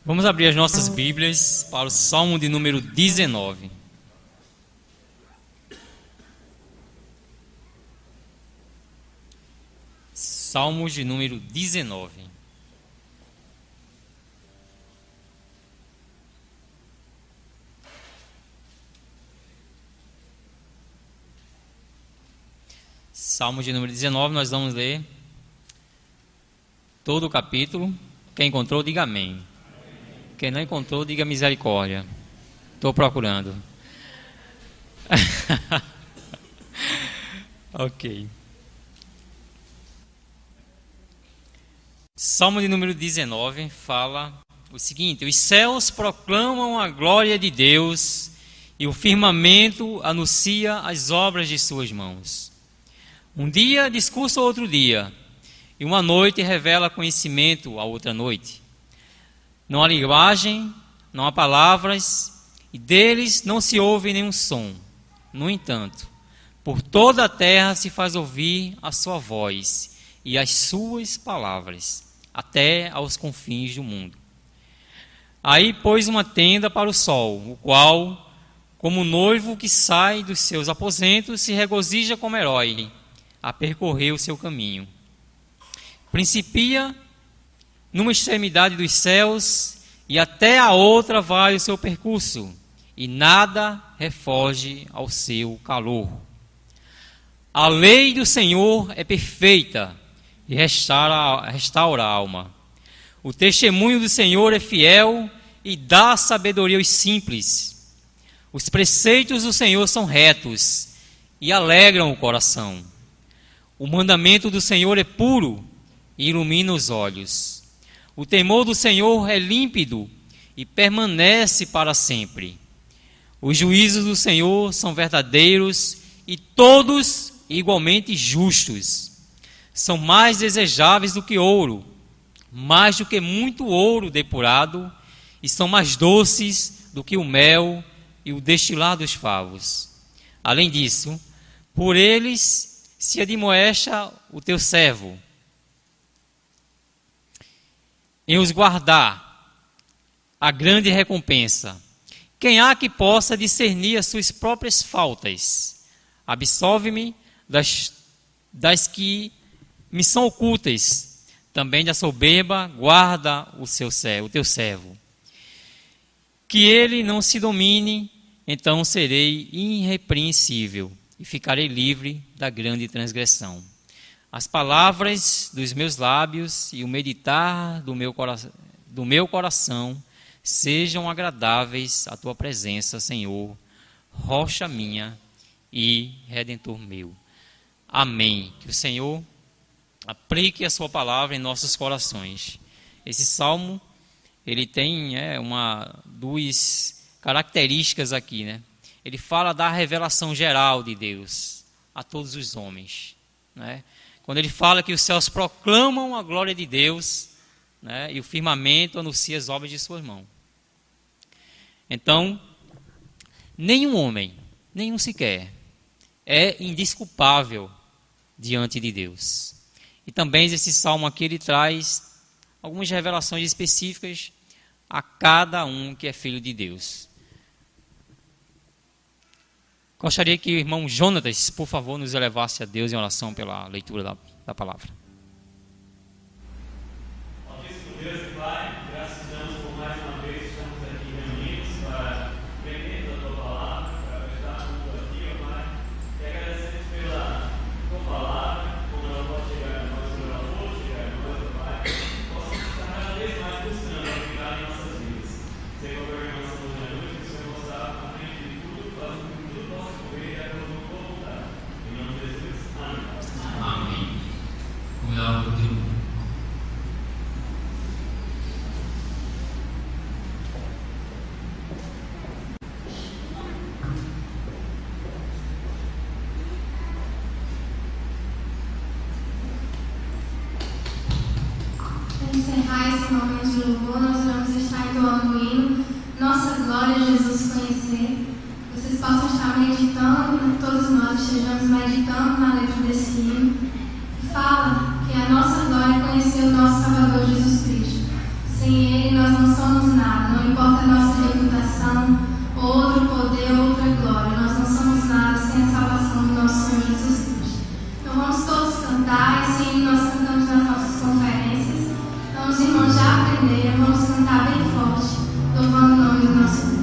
Vamos abrir as nossas Bíblias para o Salmo de número 19. Salmos de número 19. Salmos de número 19, nós vamos ler todo o capítulo. Quem encontrou, diga amém. Quem não encontrou, diga misericórdia. Estou procurando. Ok. Salmo de número 19 fala o seguinte: os céus proclamam a glória de Deus e o firmamento anuncia as obras de suas mãos. Um dia discursa outro dia, e uma noite revela conhecimento a outra noite. Não há linguagem, não há palavras, e deles não se ouve nenhum som. No entanto, por toda a terra se faz ouvir a sua voz e as suas palavras, até aos confins do mundo. Aí pôs uma tenda para o sol, o qual, como noivo que sai dos seus aposentos, se regozija como herói a percorrer o seu caminho. Principia numa extremidade dos céus e até a outra vai o seu percurso, e nada refoge ao seu calor. A lei do Senhor é perfeita e restaura a alma. O testemunho do Senhor é fiel e dá sabedoria aos simples. Os preceitos do Senhor são retos e alegram o coração. O mandamento do Senhor é puro e ilumina os olhos. O temor do Senhor é límpido e permanece para sempre. Os juízos do Senhor são verdadeiros e todos igualmente justos. São mais desejáveis do que ouro, mais do que muito ouro depurado, e são mais doces do que o mel e o destilar dos favos. Além disso, por eles se admoesta o teu servo, em os guardar a grande recompensa. Quem há que possa discernir as suas próprias faltas? Absolve-me das que me são ocultas. Também da soberba guarda o teu servo. Que ele não se domine, então serei irrepreensível e ficarei livre da grande transgressão. As palavras dos meus lábios e o meditar do meu coração sejam agradáveis à tua presença, Senhor, rocha minha e redentor meu. Amém. Que o Senhor aplique a sua palavra em nossos corações. Esse salmo, ele tem duas características aqui, né? Ele fala da revelação geral de Deus a todos os homens, né? Quando ele fala que os céus proclamam a glória de Deus, né, e o firmamento anuncia as obras de suas mãos. Então, nenhum homem, nenhum sequer, é indesculpável diante de Deus. E também esse salmo aqui, ele traz algumas revelações específicas a cada um que é filho de Deus. Gostaria que o irmão Jonatas, por favor, nos elevasse a Deus em oração pela leitura da palavra. Altíssimo Deus e Pai, graças te damos por mais uma vez estamos aqui reunidos para aprender da tua palavra, para prestar culto a ti, ó Pai, e agradecemos pela tua palavra, como ela pode chegar a nós, como ela pode chegar a nós, ó Pai, possamos estar cada vez mais buscando a cuidar em nossas vidas. Senhor, governamos hoje à noite, que o Senhor possa estar à frente de tudo, fazendo com que tudo possa correr e é pela tua vontade. Em nome de Jesus. Amém. Amém. Como ela pediu. Para encerrar esse momento de louvor, nós vamos estar entoando o hino Nossa Glória, Jesus Conhecer. Vocês possam estar meditando, todos nós estejamos meditando na letra desse hino, que fala que a nossa glória é conhecer o nosso Salvador Jesus Cristo. Sem Ele nós não somos nada, não importa a nossa reputação, outro poder, outra glória. Nós não somos nada sem a salvação do nosso Senhor Jesus Cristo. Então vamos todos cantar, assim nós cantamos nas nossas conferências. Então os irmãos já aprenderam, vamos cantar bem forte, louvando o nome do nosso Deus.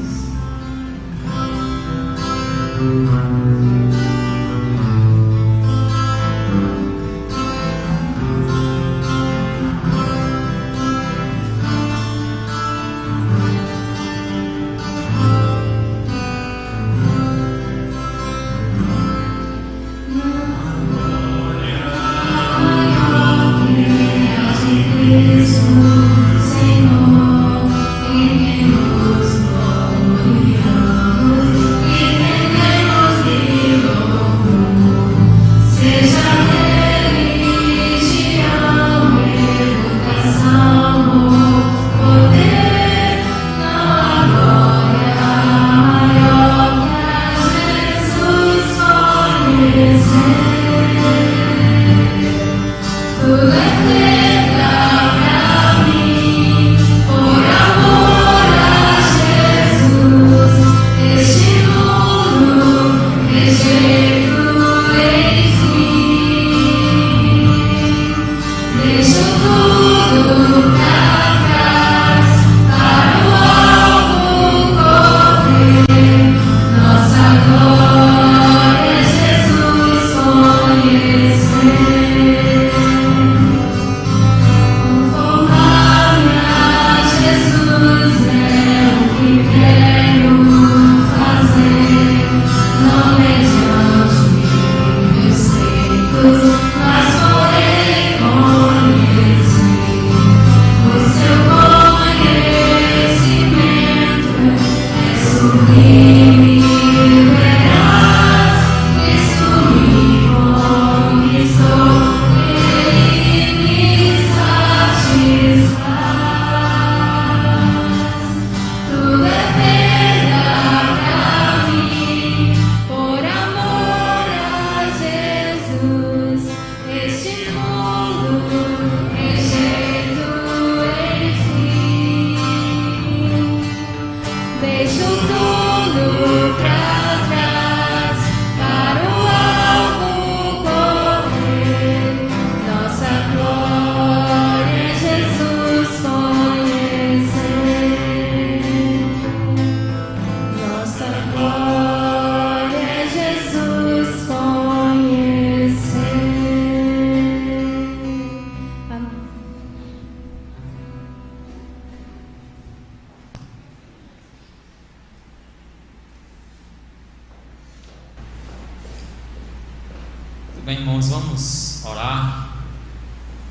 Bem, irmãos, vamos orar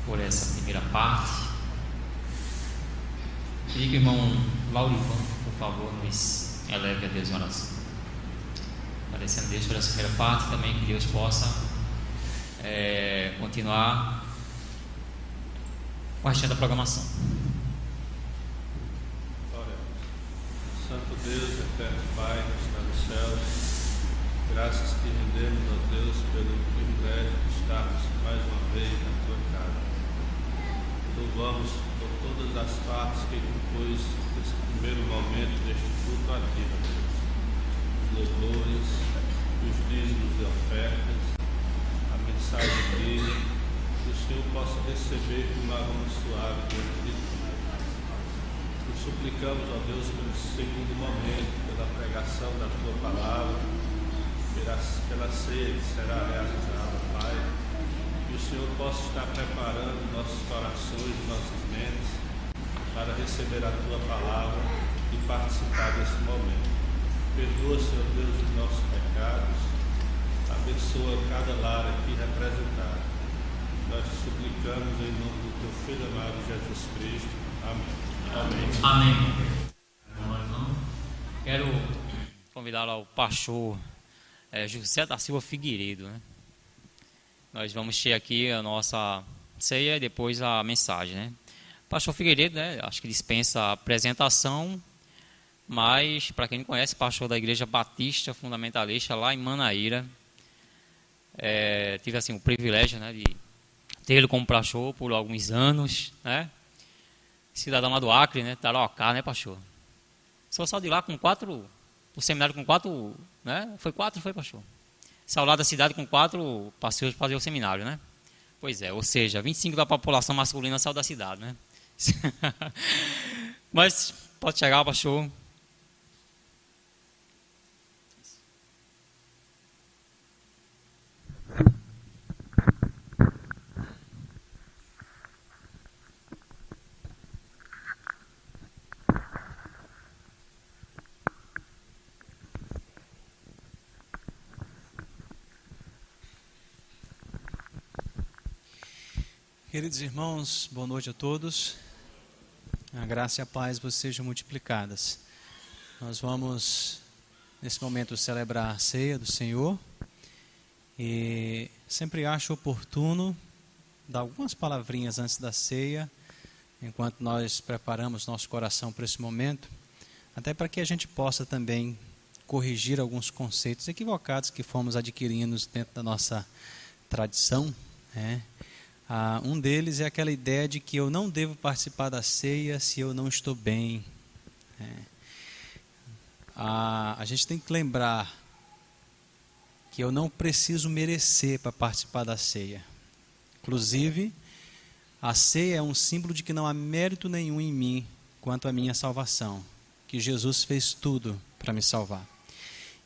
por essa primeira parte. Queria que o irmão Laurivan, por favor, nos eleve a Deus em oração. Agradecendo a Deus por essa primeira parte, também que Deus possa continuar com a restante da programação. Santo Deus, eterno Pai, que está nos céus, graças te rendemos, ó Deus, pelo privilégio de estarmos mais uma vez na tua casa. Louvamos por todas as partes que compôs esse primeiro momento deste culto aqui, ó Deus. Os louvores, os dízimos e ofertas, a mensagem dele, que o Senhor possa receber com um aroma suave diante de ti. Te suplicamos, ó Deus, pelo segundo momento, pela pregação da tua palavra, pela ceia que será realizada, Pai, que o Senhor possa estar preparando nossos corações e nossas mentes para receber a tua palavra e participar desse momento. Perdoa, Senhor Deus, os nossos pecados, abençoa cada lar aqui representado. Nós te suplicamos em nome do teu Filho amado Jesus Cristo. Amém. Amém. Amém. Quero convidar ao pastor José da Silva Figueiredo, né? Nós vamos ter aqui a nossa ceia e depois a mensagem, né? Pastor Figueiredo, né? Acho que dispensa a apresentação, mas para quem não conhece, pastor da Igreja Batista Fundamentalista lá em Manaíra. Tive assim o privilégio, né, de tê-lo como pastor por alguns anos, né? cidadão lá do Acre, né? Tarauacá, né, pastor? Só saiu de lá com 4, o seminário com 4, né? Foi 4, foi, pastor? Saiu lá da cidade com 4 pastores para fazer o seminário, né? Pois é, ou seja, 25% da população masculina saiu da cidade, né? Mas pode chegar, pastor. Queridos irmãos, boa noite a todos. A graça e a paz vos sejam multiplicadas. Nós vamos, nesse momento, celebrar a ceia do Senhor. E sempre acho oportuno dar algumas palavrinhas antes da ceia, enquanto nós preparamos nosso coração para esse momento, até para que a gente possa também corrigir alguns conceitos equivocados que fomos adquirindo dentro da nossa tradição, né? Um deles é aquela ideia de que eu não devo participar da ceia se eu não estou bem. A gente tem que lembrar que eu não preciso merecer para participar da ceia. Inclusive, a ceia é um símbolo de que não há mérito nenhum em mim quanto à minha salvação, que Jesus fez tudo para me salvar.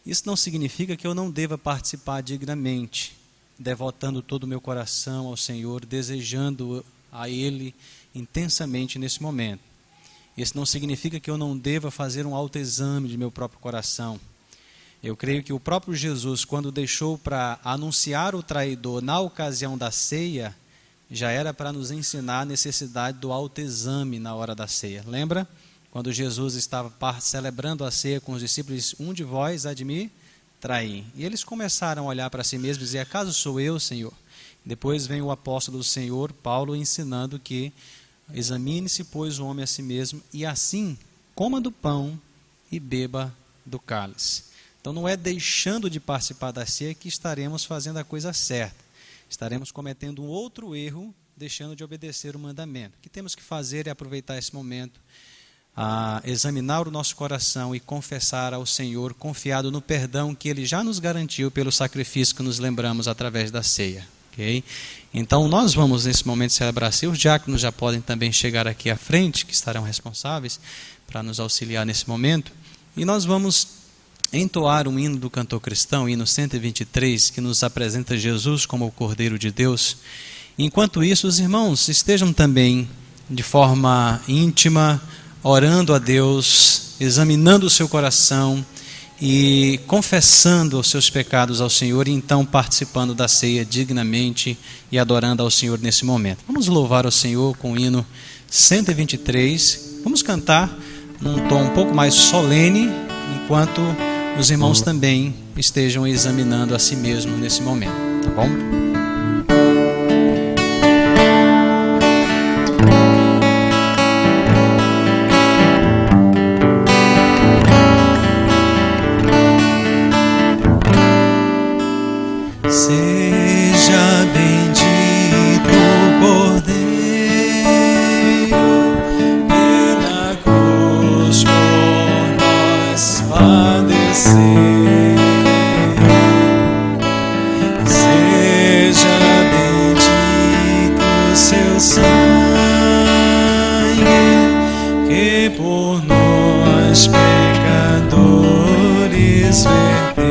Isso não significa que eu não deva participar dignamente, devotando todo o meu coração ao Senhor, desejando a Ele intensamente nesse momento. Isso não significa que eu não deva fazer um autoexame de meu próprio coração. Eu creio que o próprio Jesus, quando deixou para anunciar o traidor na ocasião da ceia, já era para nos ensinar a necessidade do autoexame na hora da ceia. Lembra? Quando Jesus estava celebrando a ceia com os discípulos, um de vós há de me trair. E eles começaram a olhar para si mesmos e dizer, acaso sou eu, Senhor? Depois vem o apóstolo do Senhor, Paulo, ensinando que examine-se, pois, o homem a si mesmo, e assim coma do pão e beba do cálice. Então não é deixando de participar da ceia que estaremos fazendo a coisa certa. Estaremos cometendo um outro erro, deixando de obedecer o mandamento. O que temos que fazer é aproveitar esse momento, a examinar o nosso coração e confessar ao Senhor, confiado no perdão que Ele já nos garantiu pelo sacrifício que nos lembramos através da ceia. Okay? Então nós vamos nesse momento celebrar a ceia. Os diáconos já podem também chegar aqui à frente, que estarão responsáveis para nos auxiliar nesse momento. E nós vamos entoar um hino do cantor cristão, o hino 123, que nos apresenta Jesus como o Cordeiro de Deus. Enquanto isso, os irmãos estejam também de forma íntima, orando a Deus, examinando o seu coração e confessando os seus pecados ao Senhor, e então participando da ceia dignamente e adorando ao Senhor nesse momento. Vamos louvar ao Senhor com o hino 123. Vamos cantar num tom um pouco mais solene, enquanto os irmãos também estejam examinando a si mesmos nesse momento. Tá bom? Seja bendito o Cordeiro, pela cruz por nós padecer. Seja bendito seu sangue, que por nós pecadores verteu.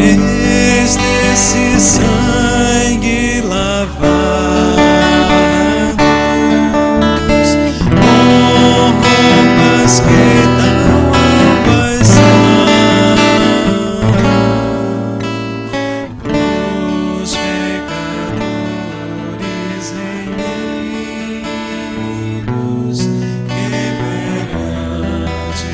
Eis desse sangue lavados, com roupas que tão alvas são, os pecadores remidos que perante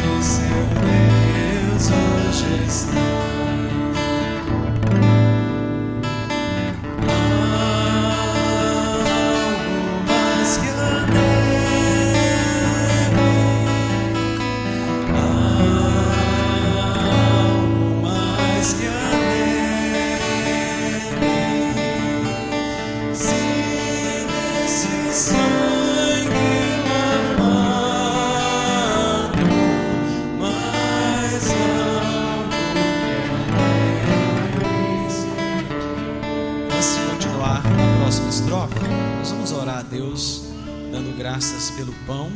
vamos continuar na próxima estrofe. Nós vamos orar a Deus, dando graças pelo pão.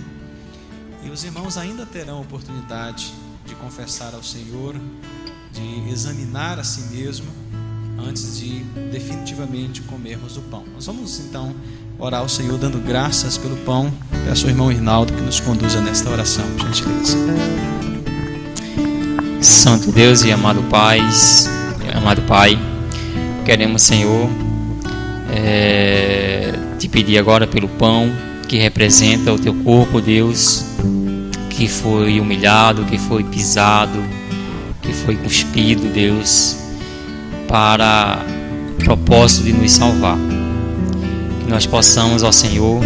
E os irmãos ainda terão oportunidade de confessar ao Senhor, de examinar a si mesmo, antes de definitivamente comermos o pão. Nós vamos então orar ao Senhor, dando graças pelo pão. Peço ao irmão Rinaldo que nos conduza nesta oração, por gentileza. Santo Deus e amado Pai, queremos, Senhor, te pedir agora pelo pão que representa o teu corpo, Deus, que foi humilhado, que foi pisado, que foi cuspido, Deus, para o propósito de nos salvar. Que nós possamos, ó Senhor,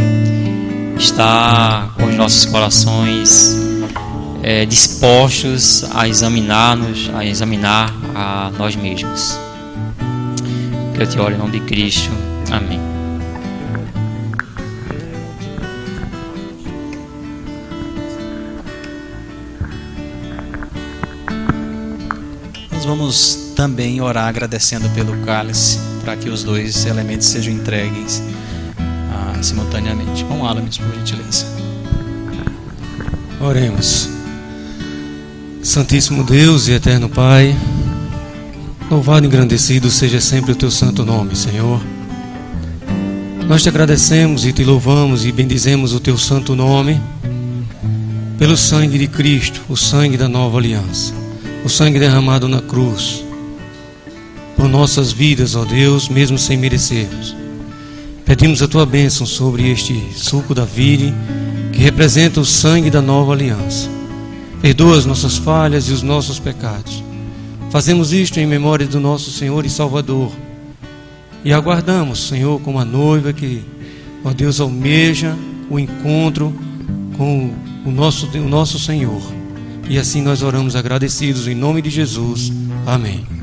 estar com os nossos corações dispostos a examinar-nos, a examinar a nós mesmos. Que eu te oro em nome de Cristo. Amém. Nós vamos também orar agradecendo pelo cálice, para que os dois elementos sejam entregues simultaneamente. Vamos, Alanis, por gentileza. Oremos. Santíssimo Deus e eterno Pai, louvado e engrandecido seja sempre o teu santo nome, Senhor. Nós te agradecemos e te louvamos e bendizemos o teu santo nome pelo sangue de Cristo, o sangue da nova aliança, o sangue derramado na cruz por nossas vidas, ó Deus, mesmo sem merecermos. Pedimos a tua bênção sobre este suco da vide, que representa o sangue da nova aliança. Perdoa as nossas falhas e os nossos pecados. Fazemos isto em memória do nosso Senhor e Salvador. E aguardamos, Senhor, como a noiva que, ó Deus, almeja o encontro com o nosso Senhor. E assim nós oramos agradecidos em nome de Jesus. Amém.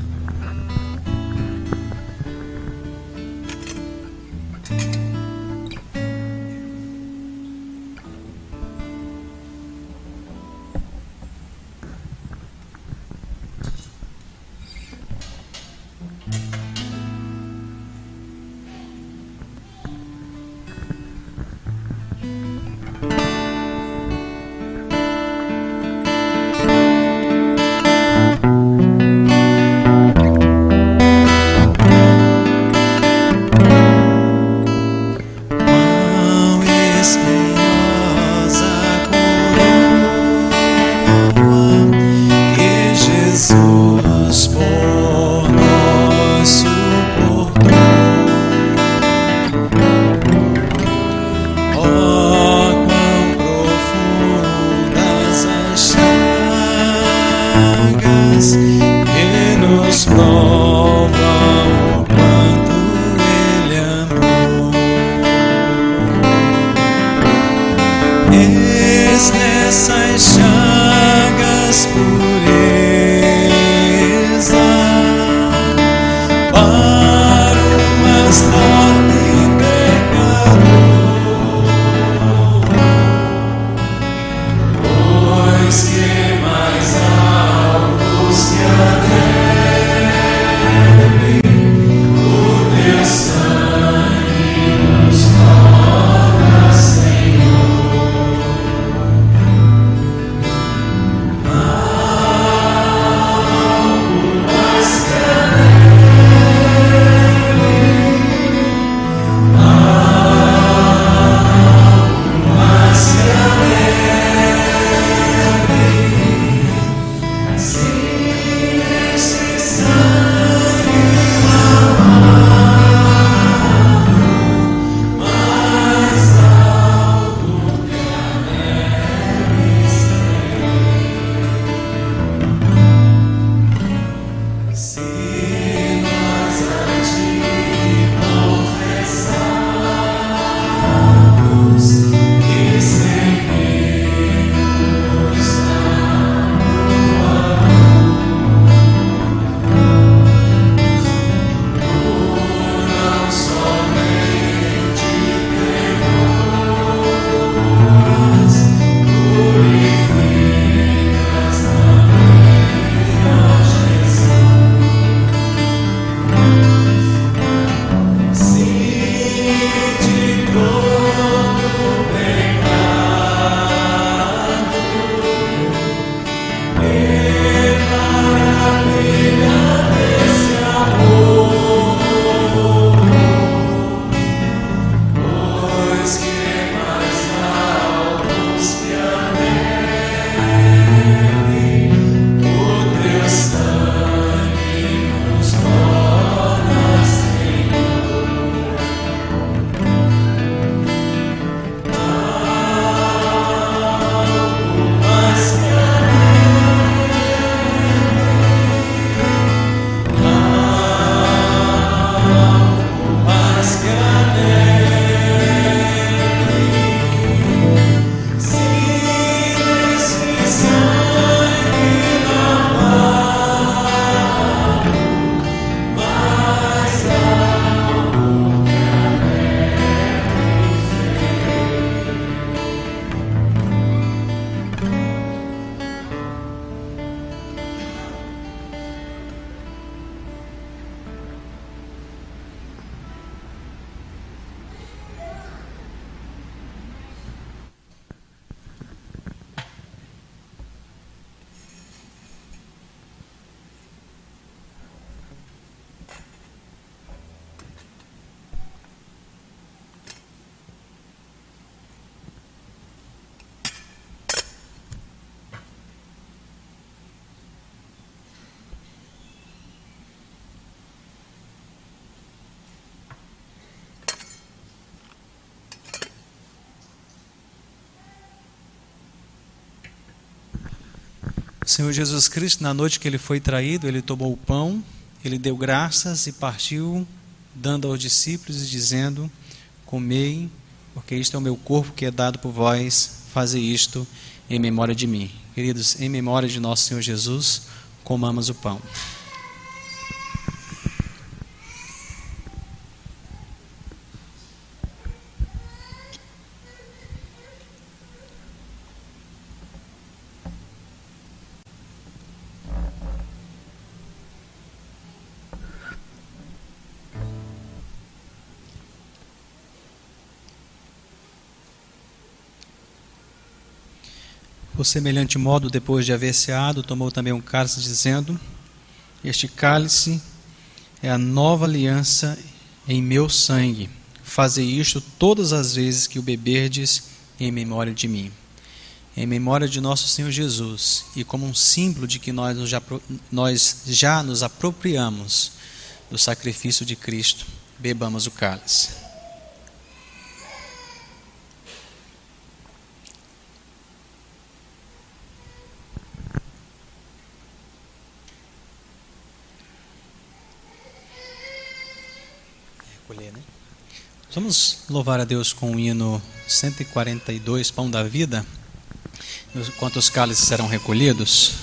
O Senhor Jesus Cristo, na noite que ele foi traído, ele tomou o pão, ele deu graças e partiu, dando aos discípulos e dizendo: comei, porque isto é o meu corpo que é dado por vós, fazei isto em memória de mim. Queridos, em memória de nosso Senhor Jesus, comamos o pão. Por semelhante modo, depois de haver ceado, tomou também um cálice, dizendo: este cálice é a nova aliança em meu sangue. Fazei isto todas as vezes que o beberdes em memória de mim. Em memória de nosso Senhor Jesus, e como um símbolo de que nós já nos apropriamos do sacrifício de Cristo, bebamos o cálice. Vamos louvar a Deus com o hino 142, Pão da Vida, enquanto os cálices serão recolhidos.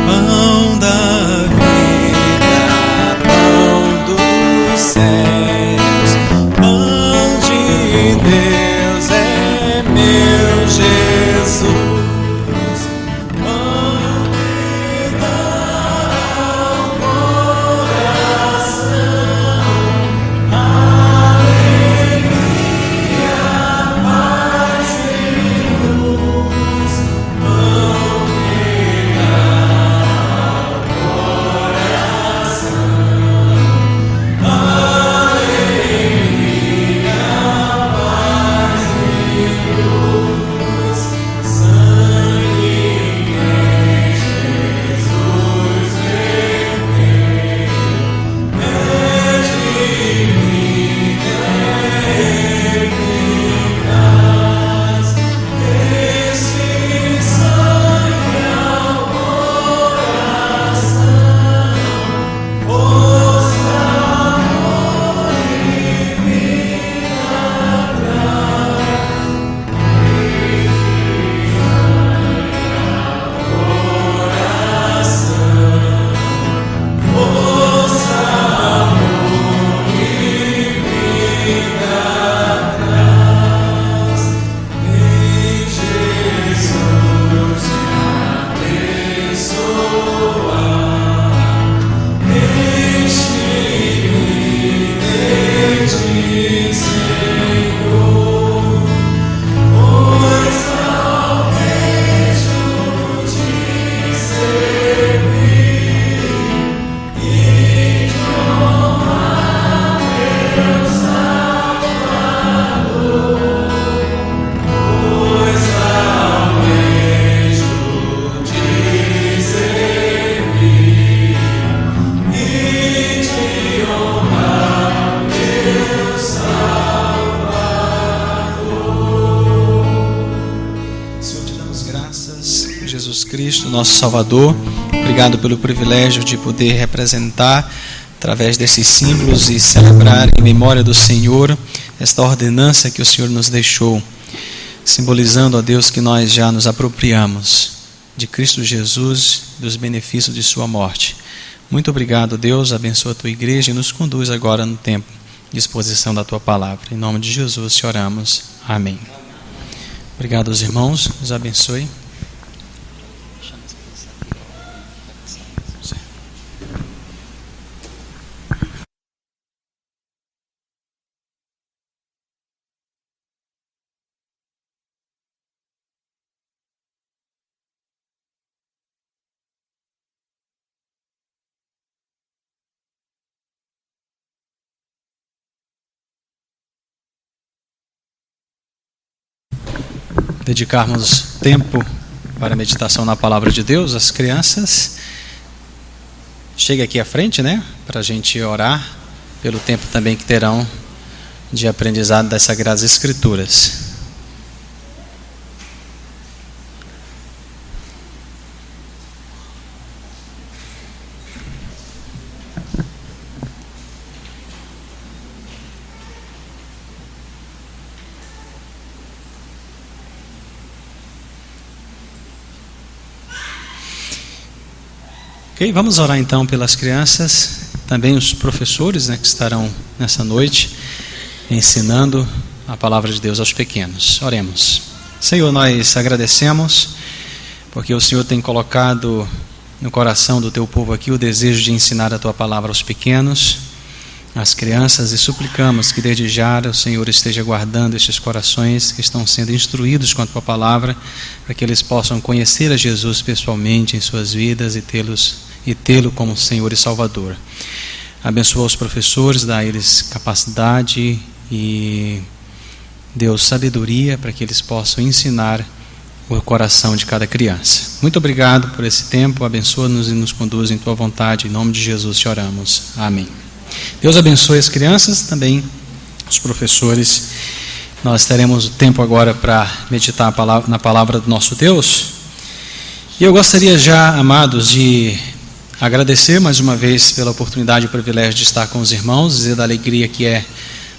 Pão da vida, pão dos céus, pão de Deus é meu Jesus. Pão que dá ao coração alegria, paz e luz. Pão que dá Jesus Cristo, nosso Salvador. Obrigado pelo privilégio de poder representar, através desses símbolos, e celebrar em memória do Senhor esta ordenança que o Senhor nos deixou, simbolizando, ó Deus, que nós já nos apropriamos de Cristo Jesus, dos benefícios de sua morte. Muito obrigado, Deus. Abençoa a tua igreja e nos conduz agora no tempo de exposição da tua palavra. Em nome de Jesus te oramos. Amém. Obrigado aos irmãos. Deus abençoe. dedicarmos tempo para a meditação na palavra de Deus, as crianças, chega aqui à frente, né, para a gente orar pelo tempo também que terão de aprendizado das Sagradas Escrituras. Ok, vamos orar então pelas crianças, também os professores, né, que estarão nessa noite ensinando a palavra de Deus aos pequenos. Oremos. Senhor, nós agradecemos porque o Senhor tem colocado no coração do teu povo aqui o desejo de ensinar a tua palavra aos pequenos, às crianças, e suplicamos que desde já o Senhor esteja guardando estes corações que estão sendo instruídos com a tua palavra, para que eles possam conhecer a Jesus pessoalmente em suas vidas e tê-lo como Senhor e Salvador. Abençoa os professores, dá a eles capacidade e Deus sabedoria para que eles possam ensinar o coração de cada criança. Muito obrigado por esse tempo, abençoa-nos e nos conduz em tua vontade, em nome de Jesus te oramos. Amém. Deus abençoe as crianças, também os professores. Nós teremos o tempo agora para meditar na palavra do nosso Deus. E eu gostaria já, amados, de agradecer mais uma vez pela oportunidade e o privilégio de estar com os irmãos, dizer da alegria que é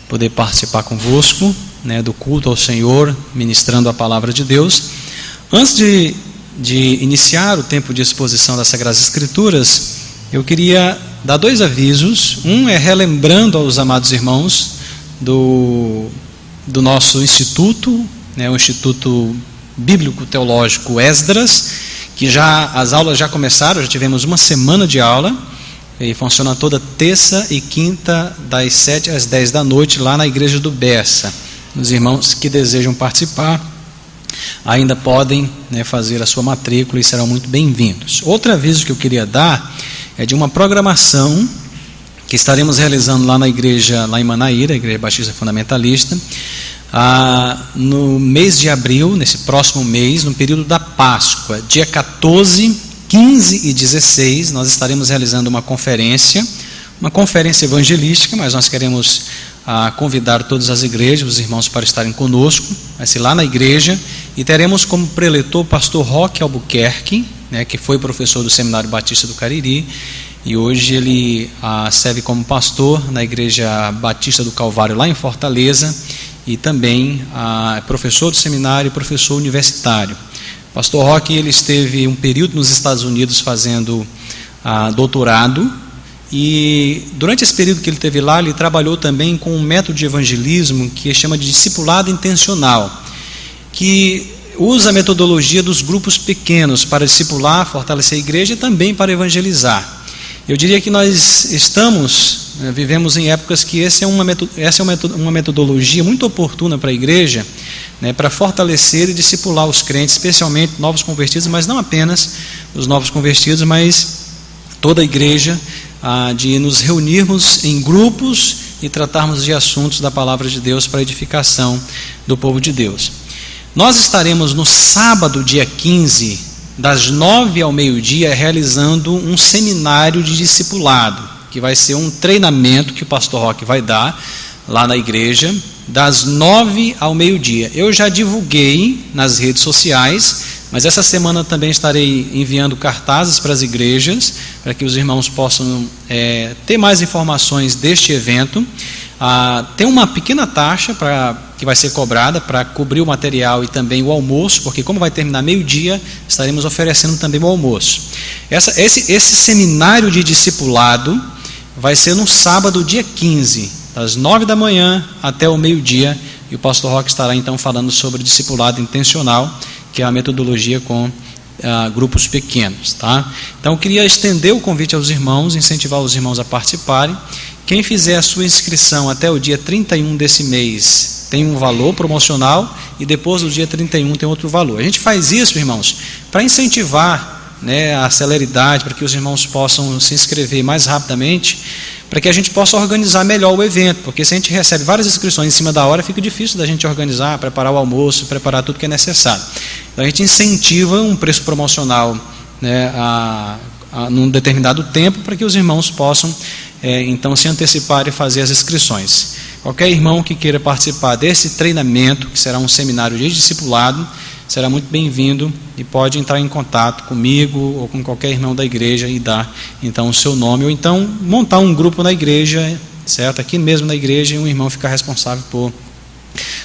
poder participar convosco, né, do culto ao Senhor, ministrando a palavra de Deus. Antes de iniciar o tempo de exposição das Sagradas Escrituras, eu queria dar dois avisos. Um é relembrando aos amados irmãos do nosso instituto, né, o Instituto Bíblico Teológico Esdras, que as aulas já começaram, já tivemos uma semana de aula, e funciona toda terça e quinta, das 7 às 10 da noite, lá na igreja do Bessa. Os irmãos que desejam participar ainda podem, né, fazer a sua matrícula e serão muito bem-vindos. Outro aviso que eu queria dar é de uma programação que estaremos realizando lá na igreja, lá em Manaíra, a Igreja Batista Fundamentalista, no mês de abril, nesse próximo mês, no período da Páscoa, dia 14, 15 e 16, nós estaremos realizando uma conferência evangelística, mas nós queremos convidar todas as igrejas, os irmãos, para estarem conosco. Vai ser lá na igreja, e teremos como preletor o pastor Roque Albuquerque, né, que foi professor do Seminário Batista do Cariri, e hoje ele serve como pastor na Igreja Batista do Calvário, lá em Fortaleza, e também professor do seminário e professor universitário. Pastor Roque, ele esteve um período nos Estados Unidos fazendo doutorado, e durante esse período que ele teve lá, ele trabalhou também com um método de evangelismo que chama de discipulado intencional, que usa a metodologia dos grupos pequenos para discipular, fortalecer a igreja e também para evangelizar. Eu diria que nós vivemos em épocas que essa é uma metodologia muito oportuna para a igreja, né, para fortalecer e discipular os crentes, especialmente novos convertidos, mas não apenas os novos convertidos, mas toda a igreja, de nos reunirmos em grupos e tratarmos de assuntos da palavra de Deus para a edificação do povo de Deus. Nós estaremos no sábado, dia 15, das 9 ao meio-dia, realizando um seminário de discipulado, que vai ser um treinamento que o pastor Roque vai dar lá na igreja, das 9 ao meio-dia. Eu já divulguei nas redes sociais, mas essa semana também estarei enviando cartazes para as igrejas, para que os irmãos possam ter mais informações deste evento. Tem uma pequena taxa que vai ser cobrada para cobrir o material e também o almoço, porque como vai terminar meio-dia, estaremos oferecendo também o almoço. Esse seminário de discipulado vai ser no sábado, dia 15, das 9 da manhã até o meio-dia, e o pastor Roque estará então falando sobre discipulado intencional, que é a metodologia com grupos pequenos, tá? Então eu queria estender o convite aos irmãos, incentivar os irmãos a participarem. Quem fizer a sua inscrição até o dia 31 desse mês tem um valor promocional, e depois do dia 31 tem outro valor. A gente faz isso, irmãos, para incentivar né, a celeridade, para que os irmãos possam se inscrever mais rapidamente, para que a gente possa organizar melhor o evento, porque se a gente recebe várias inscrições em cima da hora, fica difícil da gente organizar, preparar o almoço, preparar tudo que é necessário. Então a gente incentiva um preço promocional, né, num determinado tempo, para que os irmãos possam então se antecipar e fazer as inscrições. Qualquer irmão que queira participar desse treinamento, que será um seminário de discipulado, será muito bem-vindo e pode entrar em contato comigo ou com qualquer irmão da igreja e dar então o seu nome, ou então montar um grupo na igreja, certo? Aqui mesmo na igreja, e um irmão ficar responsável por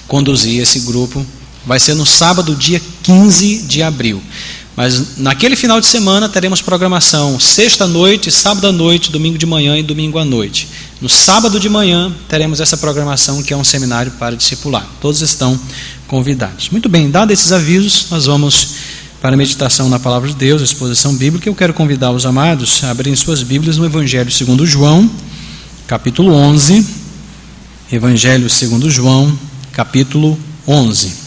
conduzir esse grupo. Vai ser no sábado, dia 15 de abril. Mas naquele final de semana teremos programação sexta à noite, sábado à noite, domingo de manhã e domingo à noite. No sábado de manhã teremos essa programação, que é um seminário para discipular. Todos estão convidados. Muito bem, dados esses avisos, nós vamos para a meditação na Palavra de Deus, a exposição bíblica. Eu quero convidar os amados a abrirem suas Bíblias no Evangelho segundo João, capítulo 11. Evangelho segundo João, capítulo 11.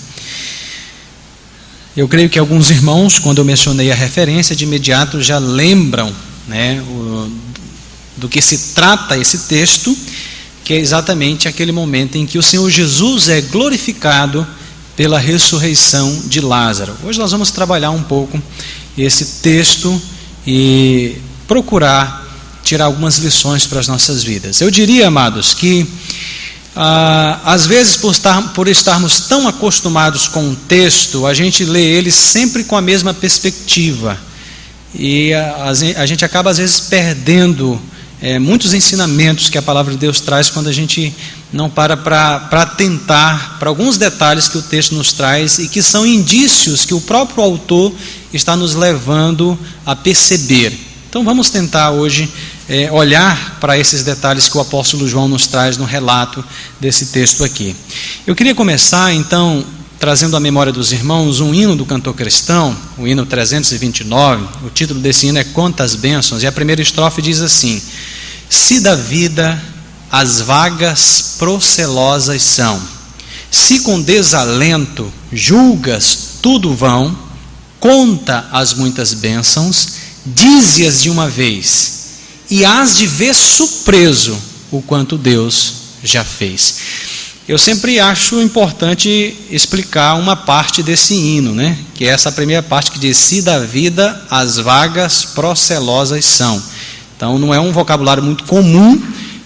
Eu creio que alguns irmãos, quando eu mencionei a referência, de imediato já lembram, né, do que se trata esse texto, que é exatamente aquele momento em que o Senhor Jesus é glorificado pela ressurreição de Lázaro. Hoje nós vamos trabalhar um pouco esse texto e procurar tirar algumas lições para as nossas vidas. Eu diria, amados, que às vezes por estarmos tão acostumados com o texto, a gente lê ele sempre com a mesma perspectiva, e a gente acaba às vezes perdendo muitos ensinamentos que a palavra de Deus traz, quando a gente não para atentar para alguns detalhes que o texto nos traz, e que são indícios que o próprio autor está nos levando a perceber. Então vamos tentar hoje olhar para esses detalhes que o apóstolo João nos traz no relato desse texto aqui. Eu queria começar então trazendo à memória dos irmãos um hino do cantor cristão, o hino 329. O título desse hino é Quantas Bênçãos, e a primeira estrofe diz assim: se da vida as vagas procelosas são, se com desalento julgas tudo vão, conta as muitas bênçãos, dize-as de uma vez, e hás de ver surpreso o quanto Deus já fez. Eu sempre acho importante explicar uma parte desse hino, né? Que é essa primeira parte que diz: se da vida as vagas procelosas são. Então não é um vocabulário muito comum,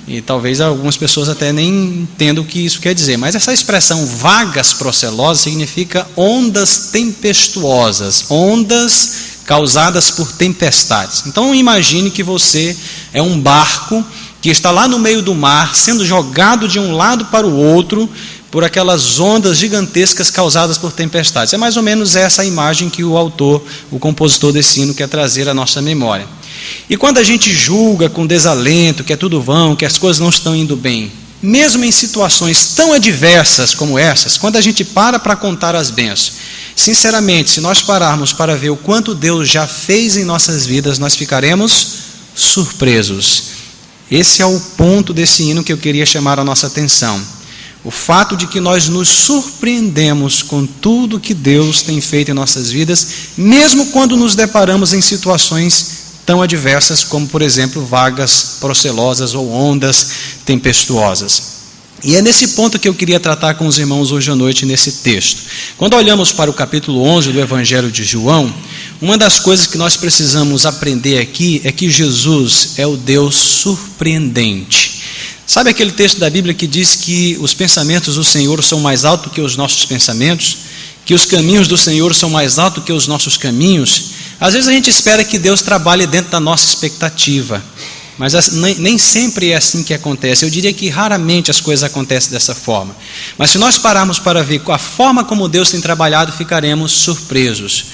e talvez algumas pessoas até nem entendam o que isso quer dizer, mas essa expressão vagas procelosas significa ondas tempestuosas, ondas causadas por tempestades. Então imagine que você é um barco que está lá no meio do mar, sendo jogado de um lado para o outro por aquelas ondas gigantescas causadas por tempestades. É mais ou menos essa a imagem que o autor, o compositor desse hino, quer trazer à nossa memória. E quando a gente julga com desalento, que é tudo vão, que as coisas não estão indo bem, mesmo em situações tão adversas como essas, quando a gente para contar as bênçãos, sinceramente, se nós pararmos para ver o quanto Deus já fez em nossas vidas, nós ficaremos surpresos. Esse é o ponto desse hino que eu queria chamar a nossa atenção. O fato de que nós nos surpreendemos com tudo que Deus tem feito em nossas vidas, mesmo quando nos deparamos em situações tão adversas como, por exemplo, vagas procelosas ou ondas tempestuosas. E é nesse ponto que eu queria tratar com os irmãos hoje à noite, nesse texto. Quando olhamos para o capítulo 11 do Evangelho de João, uma das coisas que nós precisamos aprender aqui é que Jesus é o Deus surpreendente. Sabe aquele texto da Bíblia que diz que os pensamentos do Senhor são mais altos que os nossos pensamentos? Que os caminhos do Senhor são mais altos que os nossos caminhos? Às vezes a gente espera que Deus trabalhe dentro da nossa expectativa, mas nem sempre é assim que acontece. Eu diria que raramente as coisas acontecem dessa forma. Mas se nós pararmos para ver a forma como Deus tem trabalhado, ficaremos surpresos.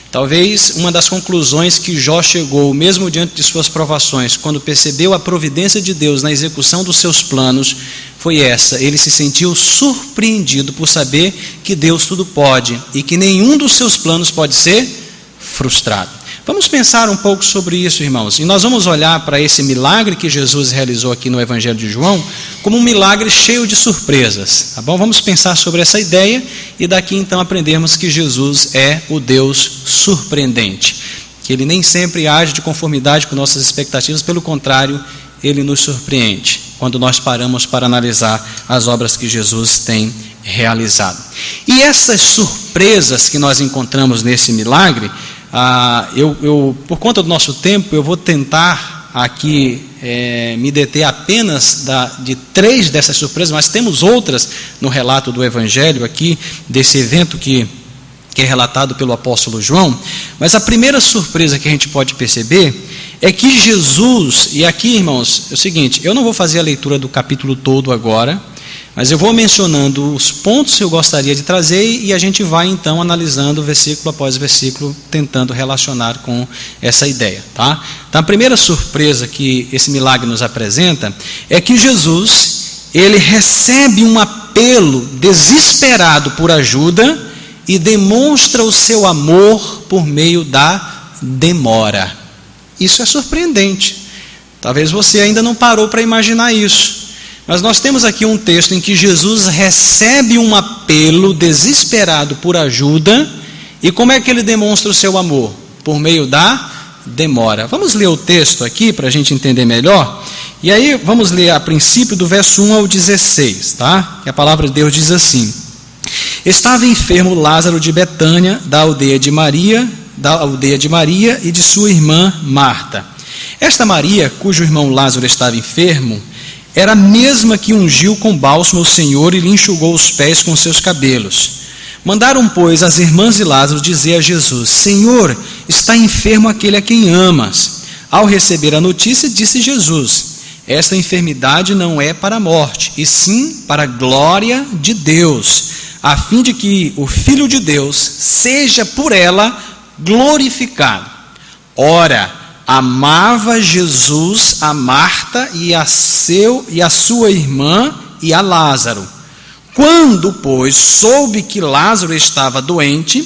Talvez uma das conclusões que Jó chegou, mesmo diante de suas provações, quando percebeu a providência de Deus na execução dos seus planos, foi essa: ele se sentiu surpreendido por saber que Deus tudo pode e que nenhum dos seus planos pode ser frustrado. Vamos pensar um pouco sobre isso, irmãos, e nós vamos olhar para esse milagre que Jesus realizou aqui no Evangelho de João como um milagre cheio de surpresas, tá bom? Vamos pensar sobre essa ideia e daqui então aprendermos que Jesus é o Deus surpreendente, que Ele nem sempre age de conformidade com nossas expectativas, pelo contrário, Ele nos surpreende quando nós paramos para analisar as obras que Jesus tem realizado. E essas surpresas que nós encontramos nesse milagre, por conta do nosso tempo, eu vou tentar aqui me deter apenas de 3 dessas surpresas, mas temos outras no relato do Evangelho aqui, desse evento que é relatado pelo apóstolo João. Mas a primeira surpresa que a gente pode perceber é que Jesus, e aqui, irmãos, é o seguinte, eu não vou fazer a leitura do capítulo todo agora, mas eu vou mencionando os pontos que eu gostaria de trazer e a gente vai então analisando versículo após versículo, tentando relacionar com essa ideia, tá? Então a primeira surpresa que esse milagre nos apresenta é que Jesus, ele recebe um apelo desesperado por ajuda e demonstra o seu amor por meio da demora. Isso é surpreendente. Talvez você ainda não parou para imaginar isso. Mas nós temos aqui um texto em que Jesus recebe um apelo desesperado por ajuda. E como é que ele demonstra o seu amor? Por meio da demora. Vamos ler o texto aqui para a gente entender melhor. E aí vamos ler a princípio do verso 1 ao 16, tá? Que a palavra de Deus diz assim: Estava enfermo Lázaro de Betânia, da aldeia de Maria e de sua irmã Marta. Esta Maria, cujo irmão Lázaro estava enfermo, era a mesma que ungiu com bálsamo o Senhor e lhe enxugou os pés com seus cabelos. Mandaram, pois, as irmãs de Lázaro dizer a Jesus: Senhor, está enfermo aquele a quem amas. Ao receber a notícia, disse Jesus: Esta enfermidade não é para a morte, e sim para a glória de Deus, a fim de que o Filho de Deus seja por ela glorificado. Ora, amava Jesus a Marta e a sua irmã e a Lázaro. Quando, pois, soube que Lázaro estava doente,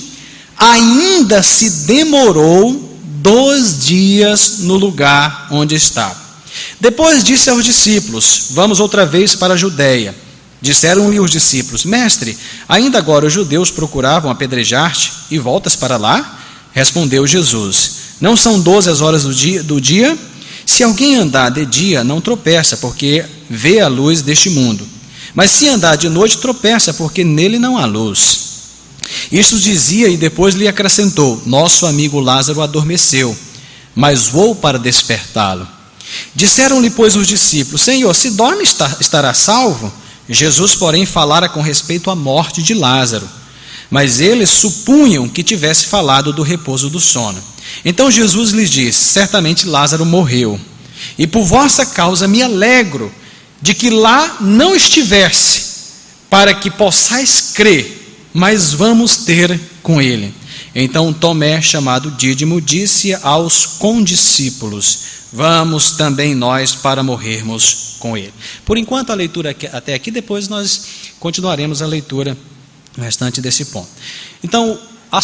ainda se demorou 2 dias no lugar onde estava. Depois disse aos discípulos: Vamos outra vez para a Judeia. Disseram-lhe os discípulos: Mestre, ainda agora os judeus procuravam apedrejar-te e voltas para lá? Respondeu Jesus: Não são 12 as horas do dia? Se alguém andar de dia, não tropeça, porque vê a luz deste mundo. Mas se andar de noite, tropeça, porque nele não há luz. Isto dizia e depois lhe acrescentou: Nosso amigo Lázaro adormeceu, mas vou para despertá-lo. Disseram-lhe, pois, os discípulos: Senhor, se dorme, estará salvo? Jesus, porém, falara com respeito à morte de Lázaro, mas eles supunham que tivesse falado do repouso do sono. Então Jesus lhes disse: Certamente Lázaro morreu, e por vossa causa me alegro de que lá não estivesse, para que possais crer, mas vamos ter com ele. Então Tomé, chamado Dídimo, disse aos condiscípulos: Vamos também nós para morrermos com ele. Por enquanto a leitura até aqui, depois nós continuaremos a leitura restante desse ponto. Então, a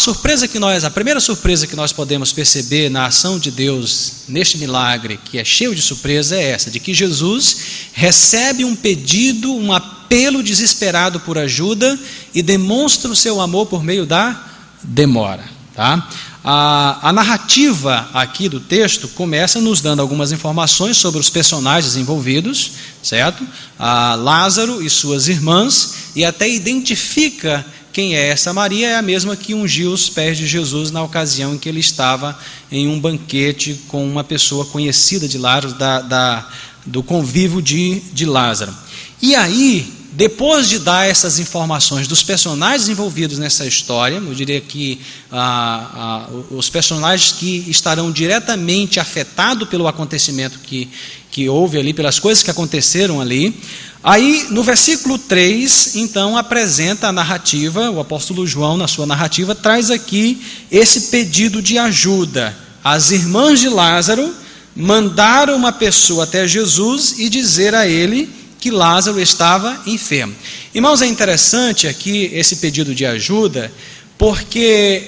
primeira surpresa que nós podemos perceber na ação de Deus neste milagre, que é cheio de surpresa, é essa, de que Jesus recebe um pedido, um apelo desesperado por ajuda e demonstra o seu amor por meio da demora, tá? A narrativa aqui do texto começa nos dando algumas informações sobre os personagens envolvidos, certo? Lázaro e suas irmãs, e até identifica quem é essa Maria. É a mesma que ungiu os pés de Jesus na ocasião em que ele estava em um banquete com uma pessoa conhecida de Lázaro, do convívio de Lázaro. E aí, depois de dar essas informações dos personagens envolvidos nessa história, eu diria que os personagens que estarão diretamente afetados pelo acontecimento que houve ali, pelas coisas que aconteceram ali, aí no versículo 3, então, apresenta a narrativa, o apóstolo João, na sua narrativa, traz aqui esse pedido de ajuda. As irmãs de Lázaro mandaram uma pessoa até Jesus e dizer a ele que Lázaro estava enfermo. Irmãos, é interessante aqui esse pedido de ajuda, porque,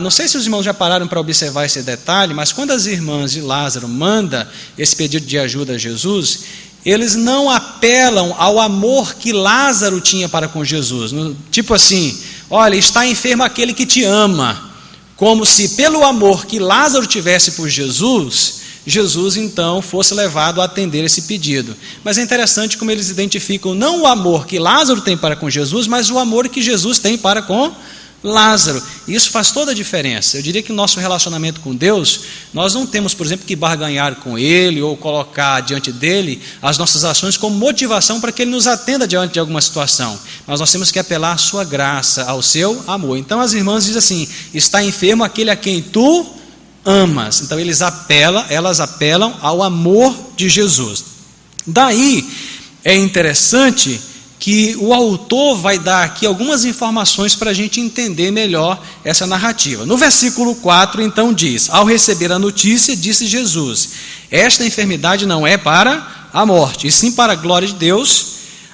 não sei se os irmãos já pararam para observar esse detalhe, mas quando as irmãs de Lázaro mandam esse pedido de ajuda a Jesus, eles não apelam ao amor que Lázaro tinha para com Jesus, tipo assim: olha, está enfermo aquele que te ama, como se pelo amor que Lázaro tivesse por Jesus, Jesus então fosse levado a atender esse pedido. Mas é interessante como eles identificam não o amor que Lázaro tem para com Jesus, mas o amor que Jesus tem para com Lázaro. E isso faz toda a diferença. Eu diria que no nosso relacionamento com Deus, nós não temos, por exemplo, que barganhar com Ele ou colocar diante dele as nossas ações como motivação para que Ele nos atenda diante de alguma situação. Mas nós temos que apelar à sua graça, ao seu amor. Então as irmãs dizem assim: está enfermo aquele a quem tu amas. Então elas apelam ao amor de Jesus. Daí é interessante que o autor vai dar aqui algumas informações para a gente entender melhor essa narrativa. No versículo 4, então diz: ao receber a notícia, disse Jesus: esta enfermidade não é para a morte, e sim para a glória de Deus,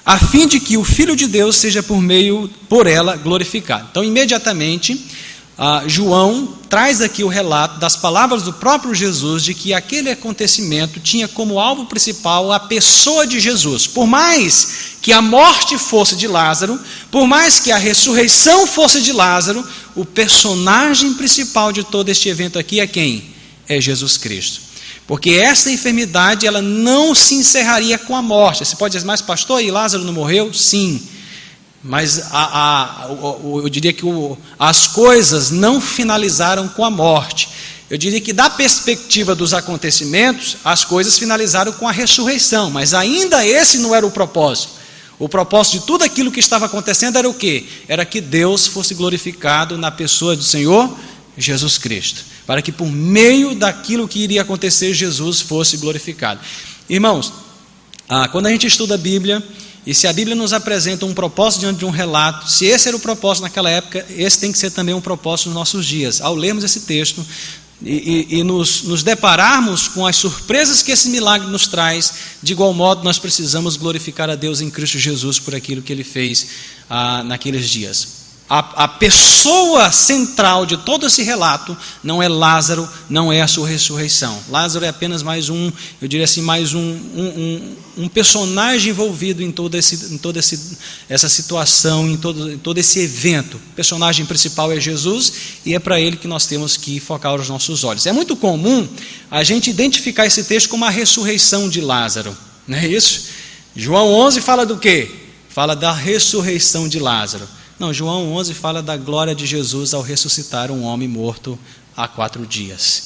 a fim de que o Filho de Deus seja por ela glorificado. Então, imediatamente, João traz aqui o relato das palavras do próprio Jesus, de que aquele acontecimento tinha como alvo principal a pessoa de Jesus. Por mais que a morte fosse de Lázaro, por mais que a ressurreição fosse de Lázaro, o personagem principal de todo este evento aqui é quem? É Jesus Cristo. Porque essa enfermidade, ela não se encerraria com a morte. Você pode dizer: mas pastor, e Lázaro não morreu? Sim. Mas eu diria que as coisas não finalizaram com a morte. Eu diria que da perspectiva dos acontecimentos, as coisas finalizaram com a ressurreição. Mas ainda esse não era o propósito. O propósito de tudo aquilo que estava acontecendo era o quê? Era que Deus fosse glorificado na pessoa do Senhor Jesus Cristo. Para que por meio daquilo que iria acontecer, Jesus fosse glorificado. Irmãos, quando a gente estuda a Bíblia, e se a Bíblia nos apresenta um propósito diante de um relato, se esse era o propósito naquela época, esse tem que ser também um propósito nos nossos dias. Ao lermos esse texto e nos depararmos com as surpresas que esse milagre nos traz, de igual modo nós precisamos glorificar a Deus em Cristo Jesus por aquilo que Ele fez naqueles dias. A pessoa central de todo esse relato não é Lázaro, não é a sua ressurreição. Lázaro é apenas mais eu diria assim, mais um personagem envolvido em toda essa situação, em todo esse evento. O personagem principal é Jesus, e é para ele que nós temos que focar os nossos olhos. É muito comum a gente identificar esse texto como a ressurreição de Lázaro, não é isso? João 11 fala do quê? Fala da ressurreição de Lázaro. Não, João 11 fala da glória de Jesus ao ressuscitar um homem morto há 4 dias.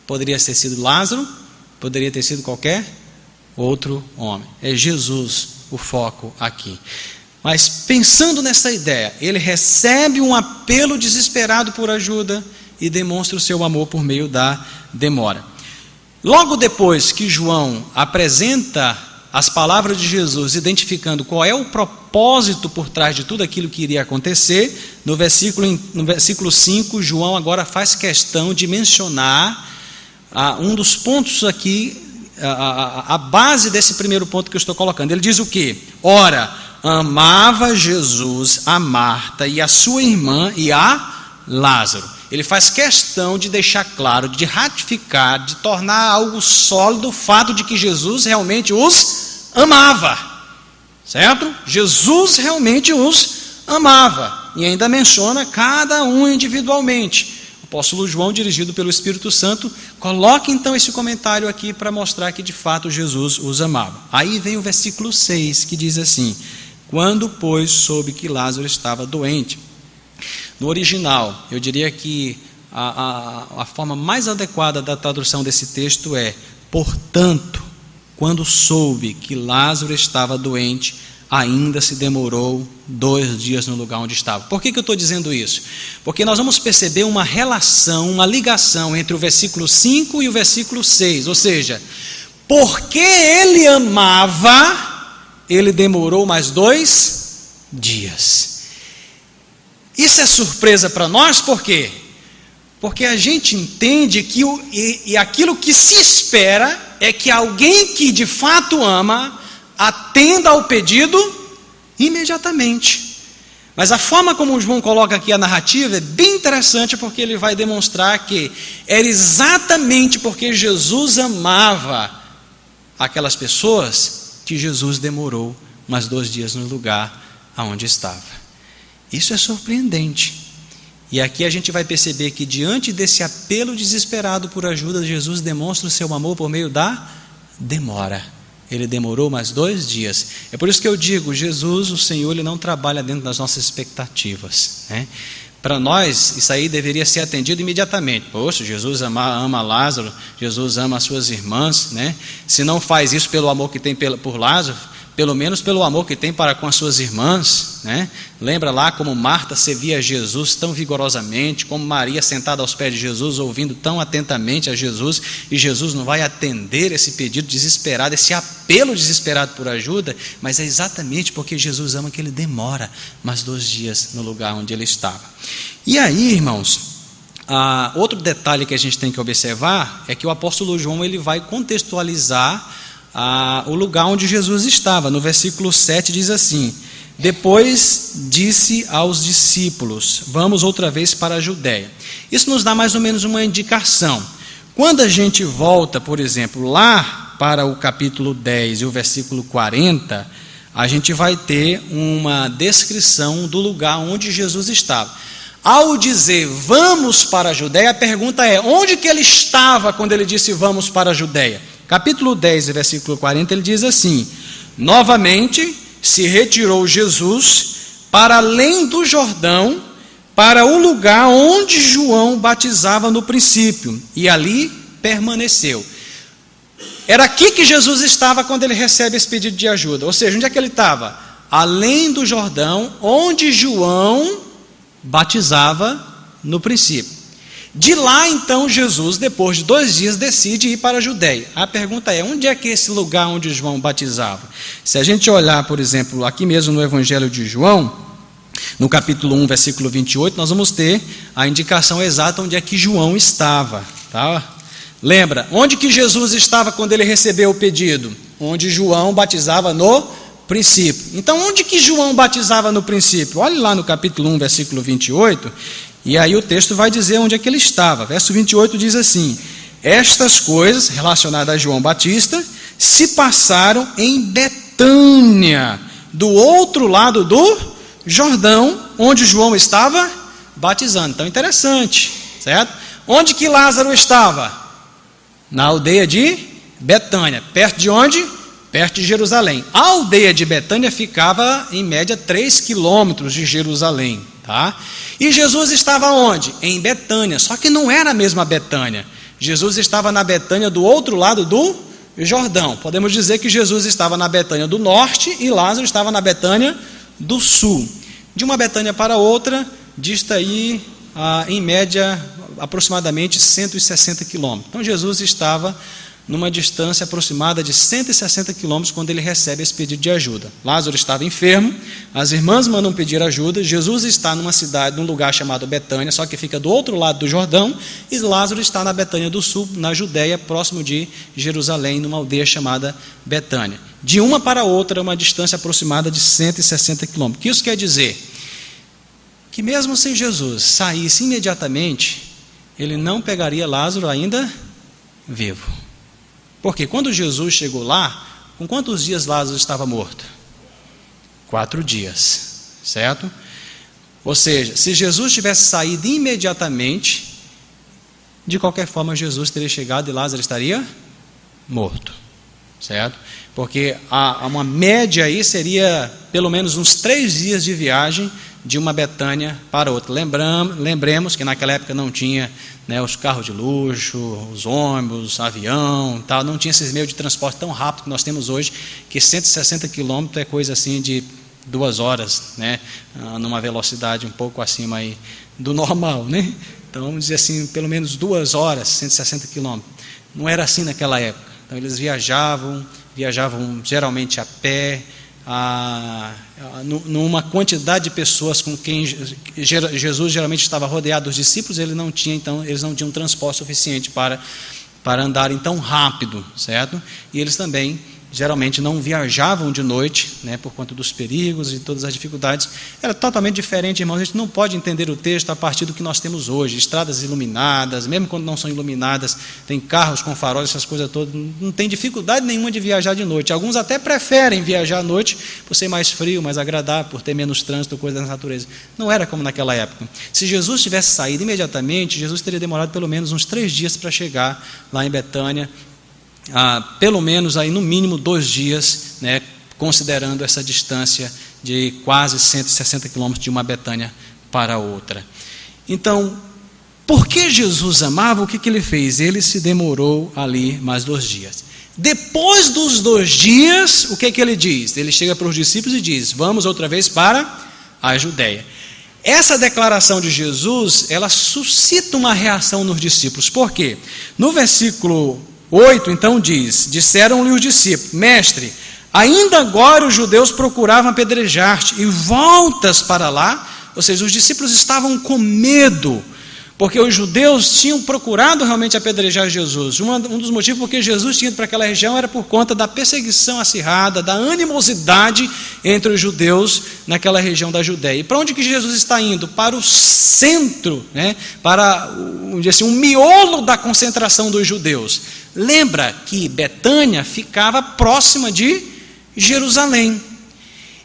Poderia ter sido Lázaro, poderia ter sido qualquer outro homem. É Jesus o foco aqui. Mas pensando nessa ideia, ele recebe um apelo desesperado por ajuda e demonstra o seu amor por meio da demora. Logo depois que João apresenta as palavras de Jesus, identificando qual é o propósito por trás de tudo aquilo que iria acontecer, no versículo 5, João agora faz questão de mencionar um dos pontos aqui, a base desse primeiro ponto que eu estou colocando. Ele diz o quê? Ora, amava Jesus a Marta e a sua irmã e a Lázaro. Ele faz questão de deixar claro, de ratificar, de tornar algo sólido o fato de que Jesus realmente os amava, certo? Jesus realmente os amava, e ainda menciona cada um individualmente. O apóstolo João, dirigido pelo Espírito Santo, coloca então esse comentário aqui para mostrar que de fato Jesus os amava. Aí vem o versículo 6, que diz assim: quando, pois, soube que Lázaro estava doente. No original, eu diria que a forma mais adequada da tradução desse texto é: portanto, quando soube que Lázaro estava doente, ainda se demorou 2 dias no lugar onde estava. Por que eu estou dizendo isso? Porque nós vamos perceber uma relação, uma ligação entre o versículo 5 e o versículo 6. Ou seja, porque ele amava, ele demorou mais 2 dias. Isso é surpresa para nós, por quê? Porque a gente entende que aquilo que se espera é que alguém que de fato ama atenda ao pedido imediatamente. Mas a forma como o João coloca aqui a narrativa é bem interessante, porque ele vai demonstrar que era exatamente porque Jesus amava aquelas pessoas que Jesus demorou mais 2 dias no lugar aonde estava. Isso é surpreendente. E aqui a gente vai perceber que diante desse apelo desesperado por ajuda, Jesus demonstra o seu amor por meio da demora. Ele demorou mais 2 dias. É por isso que eu digo, Jesus, o Senhor, Ele não trabalha dentro das nossas expectativas, né? Para nós, isso aí deveria ser atendido imediatamente. Poxa, Jesus ama Lázaro, Jesus ama as suas irmãs, né? Se não faz isso pelo amor que tem por Lázaro, pelo menos pelo amor que tem para com as suas irmãs, né? Lembra lá como Marta servia a Jesus tão vigorosamente, como Maria sentada aos pés de Jesus, ouvindo tão atentamente a Jesus, e Jesus não vai atender esse pedido desesperado, esse apelo desesperado por ajuda, mas é exatamente porque Jesus ama que ele demora mais 2 dias no lugar onde ele estava. E aí, irmãos, outro detalhe que a gente tem que observar é que o apóstolo João ele vai contextualizar o lugar onde Jesus estava. No versículo 7 diz assim: depois disse aos discípulos, vamos outra vez para a Judéia. Isso nos dá mais ou menos uma indicação. Quando a gente volta, por exemplo, lá para o capítulo 10 e o versículo 40, a gente vai ter uma descrição do lugar onde Jesus estava. Ao dizer vamos para a Judéia, a pergunta é, onde que ele estava quando ele disse vamos para a Judéia? Capítulo 10, versículo 40, ele diz assim: novamente se retirou Jesus para além do Jordão, para o lugar onde João batizava no princípio, e ali permaneceu. Era aqui que Jesus estava quando ele recebe esse pedido de ajuda. Ou seja, onde é que ele estava? Além do Jordão, onde João batizava no princípio. De lá, então, Jesus, depois de 2 dias, decide ir para a Judéia. A pergunta é, onde é que é esse lugar onde João batizava? Se a gente olhar, por exemplo, aqui mesmo no Evangelho de João, no capítulo 1, versículo 28, nós vamos ter a indicação exata onde é que João estava. Tá? Lembra, onde que Jesus estava quando ele recebeu o pedido? Onde João batizava no princípio. Então, onde que João batizava no princípio? Olhe lá no capítulo 1, versículo 28, e aí o texto vai dizer onde é que ele estava. Verso 28 diz assim: estas coisas relacionadas a João Batista se passaram em Betânia, do outro lado do Jordão, onde João estava batizando. Então, interessante, certo? Onde que Lázaro estava? Na aldeia de Betânia. Perto de onde? Perto de Jerusalém. A aldeia de Betânia ficava em média 3 quilômetros de Jerusalém, tá? E Jesus estava onde? Em Betânia, só que não era a mesma Betânia. Jesus estava na Betânia do outro lado do Jordão. Podemos dizer que Jesus estava na Betânia do norte e Lázaro estava na Betânia do sul. De uma Betânia para outra, dista aí em média aproximadamente 160 quilômetros. Então Jesus estava numa distância aproximada de 160 quilômetros quando ele recebe esse pedido de ajuda. Lázaro estava enfermo, as irmãs mandam pedir ajuda, Jesus está numa cidade, num lugar chamado Betânia, só que fica do outro lado do Jordão, e Lázaro está na Betânia do sul, na Judéia, próximo de Jerusalém, numa aldeia chamada Betânia. De uma para outra, uma distância aproximada de 160 quilômetros. O que isso quer dizer? Que mesmo se Jesus saísse imediatamente, ele não pegaria Lázaro ainda vivo. Porque quando Jesus chegou lá, com quantos dias Lázaro estava morto? 4 dias, certo? Ou seja, se Jesus tivesse saído imediatamente, de qualquer forma Jesus teria chegado e Lázaro estaria morto, certo? Porque uma média aí seria pelo menos uns 3 dias de viagem de uma Betânia para outra. Lembremos que naquela época não tinha, né, os carros de luxo, os ônibus, avião, tal, não tinha esses meios de transporte tão rápido que nós temos hoje, que 160 quilômetros é coisa assim de 2 horas, né, numa velocidade um pouco acima aí do normal, né? Então vamos dizer assim, pelo menos 2 horas, 160 quilômetros. Não era assim naquela época. Então eles viajavam geralmente a pé, numa quantidade de pessoas com quem Jesus geralmente estava rodeado dos discípulos, eles não tinham transporte suficiente para andarem tão rápido, certo? E eles também geralmente não viajavam de noite, né, por conta dos perigos e todas as dificuldades. Era totalmente diferente, irmãos. A gente não pode entender o texto a partir do que nós temos hoje. Estradas iluminadas, mesmo quando não são iluminadas, tem carros com faróis, essas coisas todas. Não tem dificuldade nenhuma de viajar de noite. Alguns até preferem viajar à noite por ser mais frio, mais agradável, por ter menos trânsito, coisas da natureza. Não era como naquela época. Se Jesus tivesse saído imediatamente, Jesus teria demorado pelo menos uns 3 dias para chegar lá em Betânia. Pelo menos aí no mínimo 2 dias, né, considerando essa distância de quase 160 quilômetros de uma Betânia para outra. Então, porque Jesus amava, o que ele fez? Ele se demorou ali mais 2 dias. Depois dos 2 dias, o que ele diz? Ele chega para os discípulos e diz: vamos outra vez para a Judéia. Essa declaração de Jesus, ela suscita uma reação nos discípulos. Por quê? No versículo 8, então diz: disseram-lhe os discípulos: mestre, ainda agora os judeus procuravam apedrejar-te, e voltas para lá? Ou seja, os discípulos estavam com medo, porque os judeus tinham procurado realmente apedrejar Jesus. Um dos motivos porque Jesus tinha ido para aquela região era por conta da perseguição acirrada, da animosidade entre os judeus naquela região da Judéia. E para onde que Jesus está indo? Para o centro, né? Para, vamos dizer assim, um miolo da concentração dos judeus. Lembra que Betânia ficava próxima de Jerusalém.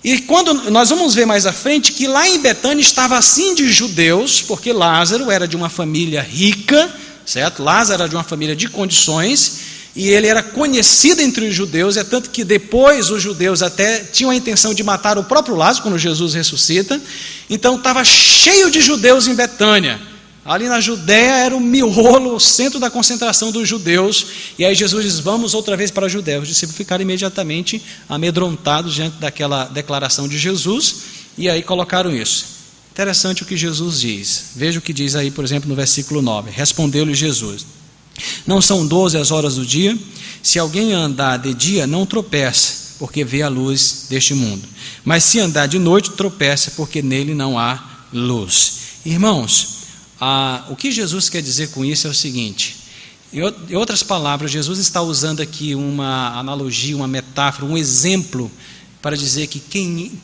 E quando nós vamos ver mais à frente que lá em Betânia estava assim de judeus, porque Lázaro era de uma família rica, certo? Lázaro era de uma família de condições, e ele era conhecido entre os judeus, é tanto que depois os judeus até tinham a intenção de matar o próprio Lázaro quando Jesus ressuscita. Então estava cheio de judeus em Betânia. Ali na Judéia era o miolo, o centro da concentração dos judeus. E aí Jesus diz: vamos outra vez para a Judéia. Os discípulos ficaram imediatamente amedrontados diante daquela declaração de Jesus, e aí colocaram isso. Interessante o que Jesus diz. Veja o que diz aí, por exemplo, no versículo 9. Respondeu-lhe Jesus: não são 12 as horas do dia? Se alguém andar de dia, não tropeça, porque vê a luz deste mundo. Mas se andar de noite, tropeça, porque nele não há luz. Irmãos, o que Jesus quer dizer com isso é o seguinte: em outras palavras, Jesus está usando aqui uma analogia, uma metáfora, um exemplo, para dizer que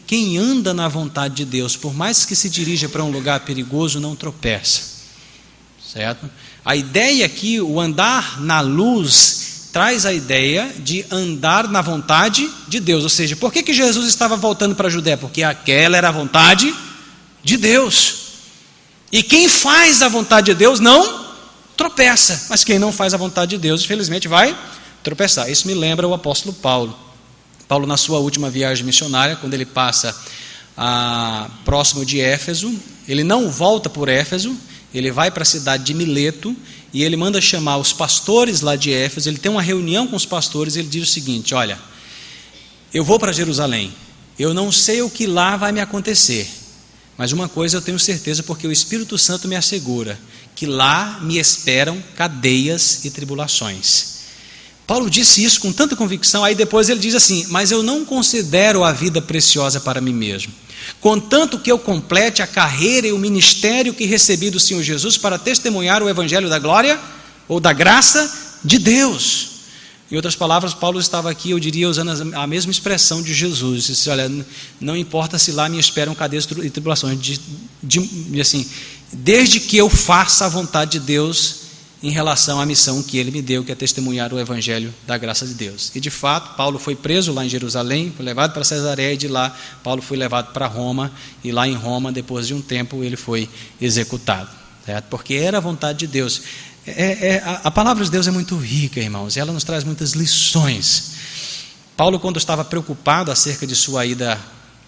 quem anda na vontade de Deus, por mais que se dirija para um lugar perigoso, não tropeça, certo? A ideia aqui, o andar na luz, traz a ideia de andar na vontade de Deus. Ou seja, por que Jesus estava voltando para a Judéia? Porque aquela era a vontade de Deus. E quem faz a vontade de Deus não tropeça, mas quem não faz a vontade de Deus, infelizmente, vai tropeçar. Isso me lembra o apóstolo Paulo. Paulo, na sua última viagem missionária, quando ele passa próximo de Éfeso, ele não volta por Éfeso, ele vai para a cidade de Mileto, e ele manda chamar os pastores lá de Éfeso. Ele tem uma reunião com os pastores, e ele diz o seguinte: olha, eu vou para Jerusalém, eu não sei o que lá vai me acontecer, mas uma coisa eu tenho certeza, porque o Espírito Santo me assegura que lá me esperam cadeias e tribulações. Paulo disse isso com tanta convicção. Aí depois ele diz assim: mas eu não considero a vida preciosa para mim mesmo, contanto que eu complete a carreira e o ministério que recebi do Senhor Jesus para testemunhar o evangelho da glória ou da graça de Deus. Em outras palavras, Paulo estava aqui, eu diria, usando a mesma expressão de Jesus. Ele disse: olha, não importa se lá me esperam cadeias e tribulações, assim, desde que eu faça a vontade de Deus em relação à missão que ele me deu, que é testemunhar o evangelho da graça de Deus. E de fato, Paulo foi preso lá em Jerusalém, foi levado para Cesareia, e de lá Paulo foi levado para Roma, e lá em Roma, depois de um tempo, ele foi executado, certo? Porque era a vontade de Deus. A palavra de Deus é muito rica, irmãos, e ela nos traz muitas lições. Paulo, quando estava preocupado acerca de sua ida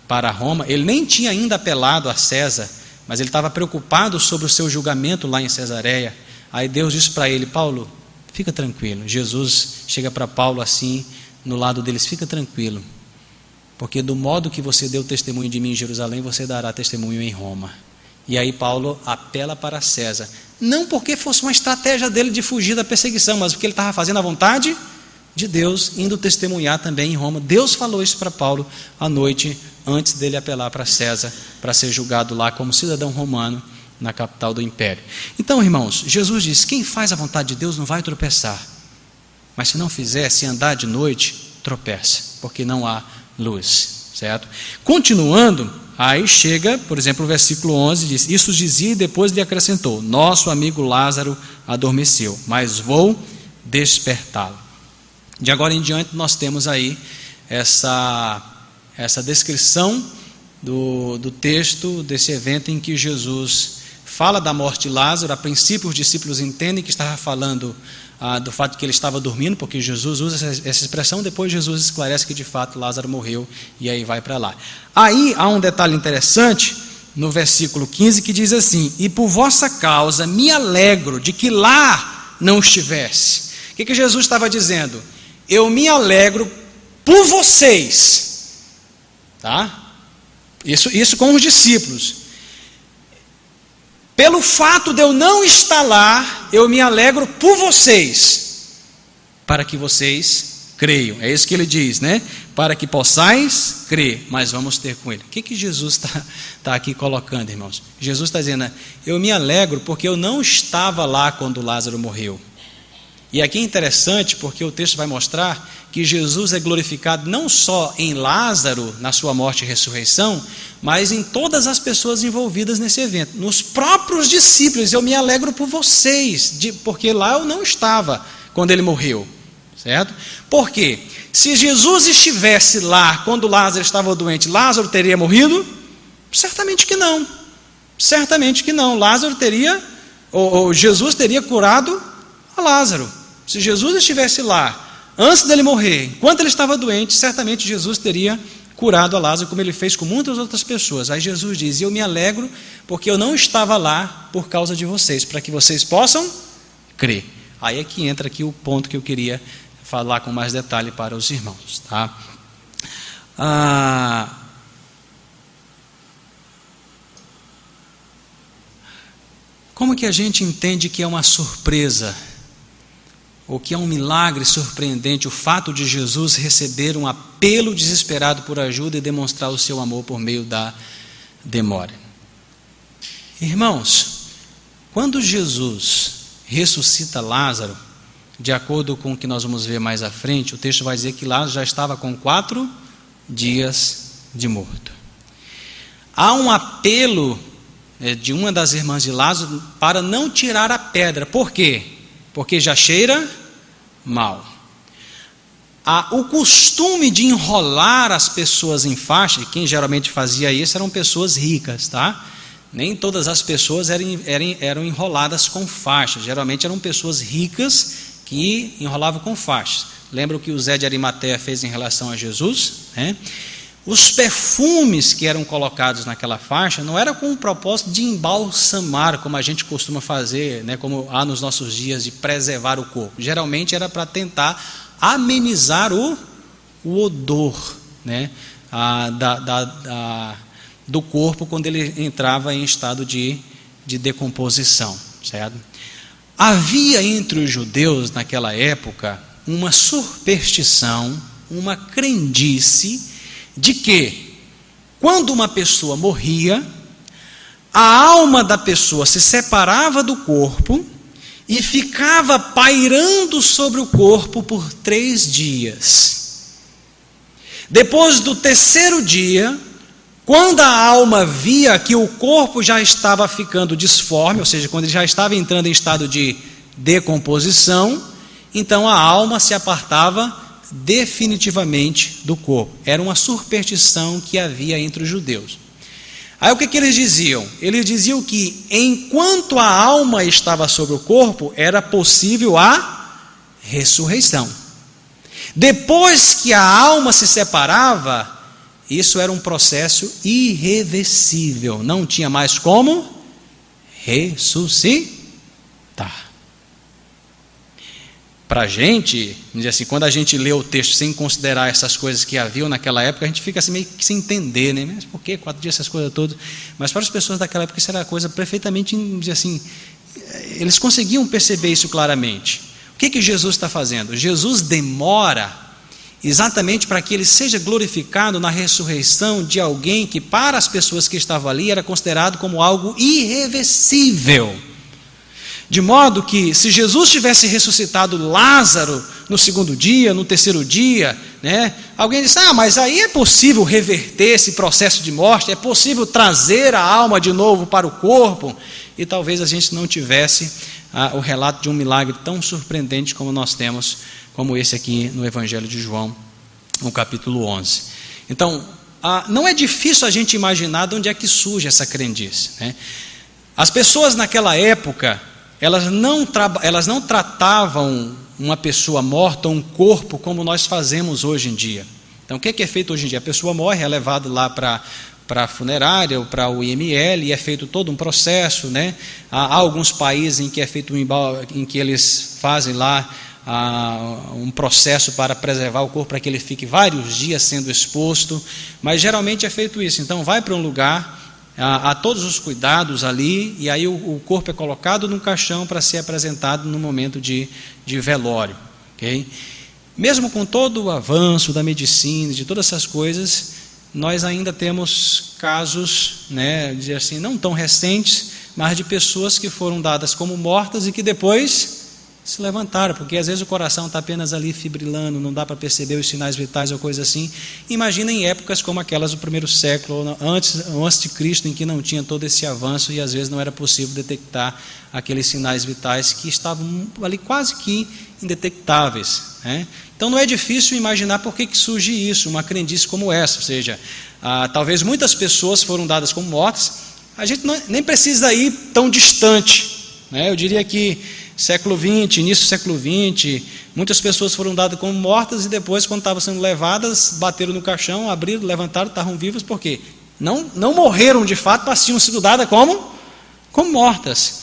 para Roma, ele nem tinha ainda apelado a César, mas ele estava preocupado sobre o seu julgamento lá em Cesareia. Aí Deus disse para ele: Paulo, fica tranquilo. Jesus chega para Paulo assim, no lado deles: fica tranquilo, porque do modo que você deu testemunho de mim em Jerusalém, você dará testemunho em Roma. E aí Paulo apela para César, não porque fosse uma estratégia dele de fugir da perseguição, mas porque ele estava fazendo a vontade de Deus, indo testemunhar também em Roma. Deus falou isso para Paulo à noite, antes dele apelar para César, para ser julgado lá como cidadão romano, na capital do império. Então, irmãos, Jesus diz: quem faz a vontade de Deus não vai tropeçar, mas se não fizer, se andar de noite, tropeça, porque não há luz, certo? Continuando, aí chega, por exemplo, o versículo 11, diz: isso dizia e depois lhe acrescentou: nosso amigo Lázaro adormeceu, mas vou despertá-lo. De agora em diante nós temos aí essa descrição do texto, desse evento em que Jesus fala da morte de Lázaro. A princípio os discípulos entendem que estava falando do fato de que ele estava dormindo, porque Jesus usa essa expressão. Depois Jesus esclarece que de fato Lázaro morreu, e aí vai para lá. Aí há um detalhe interessante no versículo 15 que diz assim: e por vossa causa me alegro de que lá não estivesse. O que Jesus estava dizendo? Eu me alegro por vocês, tá? Isso com os discípulos. Pelo fato de eu não estar lá, eu me alegro por vocês, para que vocês creiam. É isso que ele diz, né? Para que possais crer, mas vamos ter com ele. O que Jesus está aqui colocando, irmãos? Jesus está dizendo: eu me alegro porque eu não estava lá quando Lázaro morreu. E aqui é interessante porque o texto vai mostrar que Jesus é glorificado não só em Lázaro, na sua morte e ressurreição, mas em todas as pessoas envolvidas nesse evento. Nos próprios discípulos: eu me alegro por vocês, porque lá eu não estava quando ele morreu, certo? Por quê? Se Jesus estivesse lá quando Lázaro estava doente, Lázaro teria morrido? Certamente que não. Certamente que não. Lázaro teria, ou Jesus teria curado a Lázaro. Se Jesus estivesse lá antes dele morrer, enquanto ele estava doente, certamente Jesus teria curado a Lázaro, como ele fez com muitas outras pessoas. Aí Jesus diz: eu me alegro porque eu não estava lá por causa de vocês, para que vocês possam crer. Aí é que entra aqui o ponto que eu queria falar com mais detalhe para os irmãos, tá? Como que a gente entende que é uma surpresa, ou que é um milagre surpreendente, o fato de Jesus receber um apelo desesperado por ajuda e demonstrar o seu amor por meio da demora? Irmãos, quando Jesus ressuscita Lázaro, de acordo com o que nós vamos ver mais à frente, o texto vai dizer que Lázaro já estava com 4 dias de morto. Há um apelo de uma das irmãs de Lázaro para não tirar a pedra. Por quê? Porque já cheira mal. O costume de enrolar as pessoas em faixa, quem geralmente fazia isso eram pessoas ricas, tá? Nem todas as pessoas eram enroladas com faixas. Geralmente eram pessoas ricas que enrolavam com faixas. Lembra o que o Zé de Arimateia fez em relação a Jesus, né? Os perfumes que eram colocados naquela faixa não era com o propósito de embalsamar, como a gente costuma fazer, né, como há nos nossos dias, de preservar o corpo. Geralmente era para tentar amenizar o odor, né, do corpo quando ele entrava em estado de decomposição, certo? Havia entre os judeus naquela época uma superstição, uma crendice de que quando uma pessoa morria, a alma da pessoa se separava do corpo e ficava pairando sobre o corpo por 3 dias. Depois do 3º dia, quando a alma via que o corpo já estava ficando disforme, ou seja, quando ele já estava entrando em estado de decomposição, então a alma se apartava definitivamente do corpo. Era uma superstição que havia entre os judeus. Aí o que eles diziam? Eles diziam que enquanto a alma estava sobre o corpo, era possível a ressurreição. Depois que a alma se separava, isso era um processo irreversível, não tinha mais como ressuscitar. Para a gente, assim, quando a gente lê o texto sem considerar essas coisas que haviam naquela época, a gente fica assim meio que sem entender, né? Mas por que 4 dias, essas coisas todas? Mas para as pessoas daquela época isso era coisa perfeitamente, assim, eles conseguiam perceber isso claramente. O que Jesus está fazendo? Jesus demora exatamente para que ele seja glorificado na ressurreição de alguém que para as pessoas que estavam ali era considerado como algo irreversível. De modo que, se Jesus tivesse ressuscitado Lázaro no segundo dia, no terceiro dia, né, alguém disse, mas aí é possível reverter esse processo de morte, é possível trazer a alma de novo para o corpo, e talvez a gente não tivesse o relato de um milagre tão surpreendente como nós temos, como esse aqui no Evangelho de João, no capítulo 11. Então, não é difícil a gente imaginar de onde é que surge essa crendice, né? As pessoas naquela época, elas não tratavam uma pessoa morta, um corpo, como nós fazemos hoje em dia. Então, o que é feito hoje em dia? A pessoa morre, é levada lá para a funerária ou para o IML, e é feito todo um processo, né? Há alguns países em que é feito em que eles fazem lá um processo para preservar o corpo, para que ele fique vários dias sendo exposto, mas geralmente é feito isso. Então, vai para um lugar, há todos os cuidados ali, e aí o corpo é colocado num caixão para ser apresentado no momento de velório, okay? Mesmo com todo o avanço da medicina, de todas essas coisas, nós ainda temos casos, né, dizer assim, não tão recentes, mas de pessoas que foram dadas como mortas e que depois se levantaram, porque às vezes o coração está apenas ali fibrilando, não dá para perceber os sinais vitais ou coisa assim. Imagina em épocas como aquelas do primeiro século, antes de Cristo, em que não tinha todo esse avanço e às vezes não era possível detectar aqueles sinais vitais que estavam ali quase que indetectáveis, né? Então não é difícil imaginar por que surge isso, uma crendice como essa, ou seja, talvez muitas pessoas foram dadas como mortas. A gente nem precisa ir tão distante, né? Eu diria que século XX, início do século XX, muitas pessoas foram dadas como mortas e depois, quando estavam sendo levadas, bateram no caixão, abriram, levantaram, estavam vivas, por quê? Não morreram de fato, mas tinham sido dadas como mortas.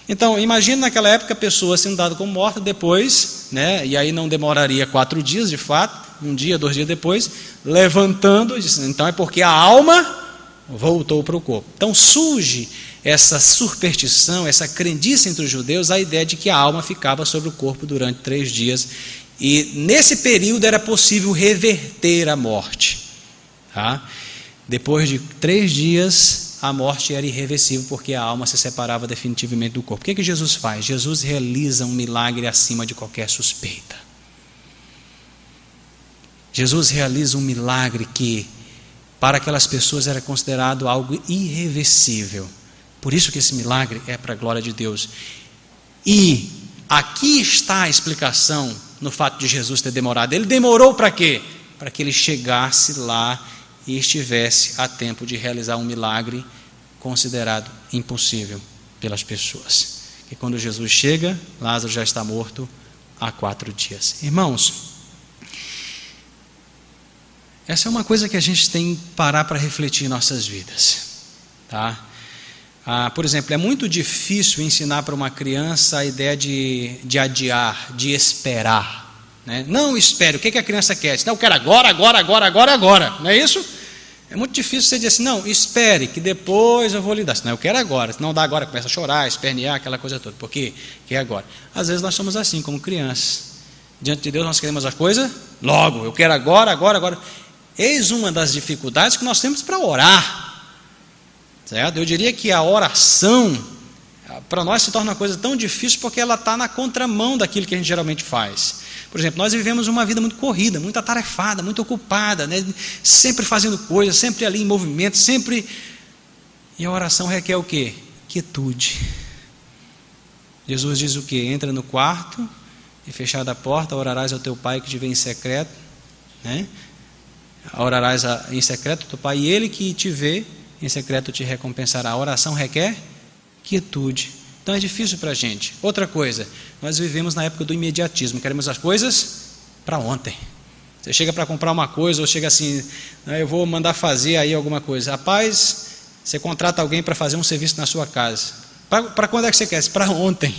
Então, imagina naquela época pessoas sendo dadas como mortas depois, né, e aí não demoraria 4 dias de fato, 1 dia, 2 dias depois, levantando, então é porque a alma voltou para o corpo. Então surge essa superstição, essa crendice entre os judeus, a ideia de que a alma ficava sobre o corpo durante 3 dias, e nesse período era possível reverter a morte, tá? Depois de 3 dias, a morte era irreversível, porque a alma se separava definitivamente do corpo. O que Jesus faz? Jesus realiza um milagre acima de qualquer suspeita. Jesus realiza um milagre que, para aquelas pessoas, era considerado algo irreversível. Por isso que esse milagre é para a glória de Deus. E aqui está a explicação no fato de Jesus ter demorado. Ele demorou para quê? Para que ele chegasse lá e estivesse a tempo de realizar um milagre considerado impossível pelas pessoas. Que quando Jesus chega, Lázaro já está morto há 4 dias. Irmãos, essa é uma coisa que a gente tem que parar para refletir em nossas vidas, tá? Por exemplo, é muito difícil ensinar para uma criança a ideia de adiar, de esperar, né? Não espere, o que a criança quer? Não, eu quero agora, não é isso? É muito difícil você dizer assim, não, espere, que depois eu vou lhe dar. Não, eu quero agora, se não dá agora, começa a chorar, espernear, aquela coisa toda, porque quer agora. Às vezes nós somos assim, como crianças, diante de Deus nós queremos as coisas logo, eu quero agora. Eis uma das dificuldades que nós temos para orar, certo? Eu diria que a oração, para nós, se torna uma coisa tão difícil porque ela está na contramão daquilo que a gente geralmente faz. Por exemplo, nós vivemos uma vida muito corrida, muito atarefada, muito ocupada, né? Sempre fazendo coisas, sempre ali em movimento, sempre... E a oração requer o quê? Quietude. Jesus diz o quê? Entra no quarto e fechada a porta, orarás ao teu pai que te vê em secreto, né? Orarás em secreto ao teu pai, e ele que te vê em secreto te recompensará. A oração requer quietude. Então é difícil para a gente. Outra coisa, nós vivemos na época do imediatismo, queremos as coisas para ontem. Você chega para comprar uma coisa, ou chega assim, eu vou mandar fazer aí alguma coisa. Rapaz, você contrata alguém para fazer um serviço na sua casa. Para quando é que você quer? Para ontem.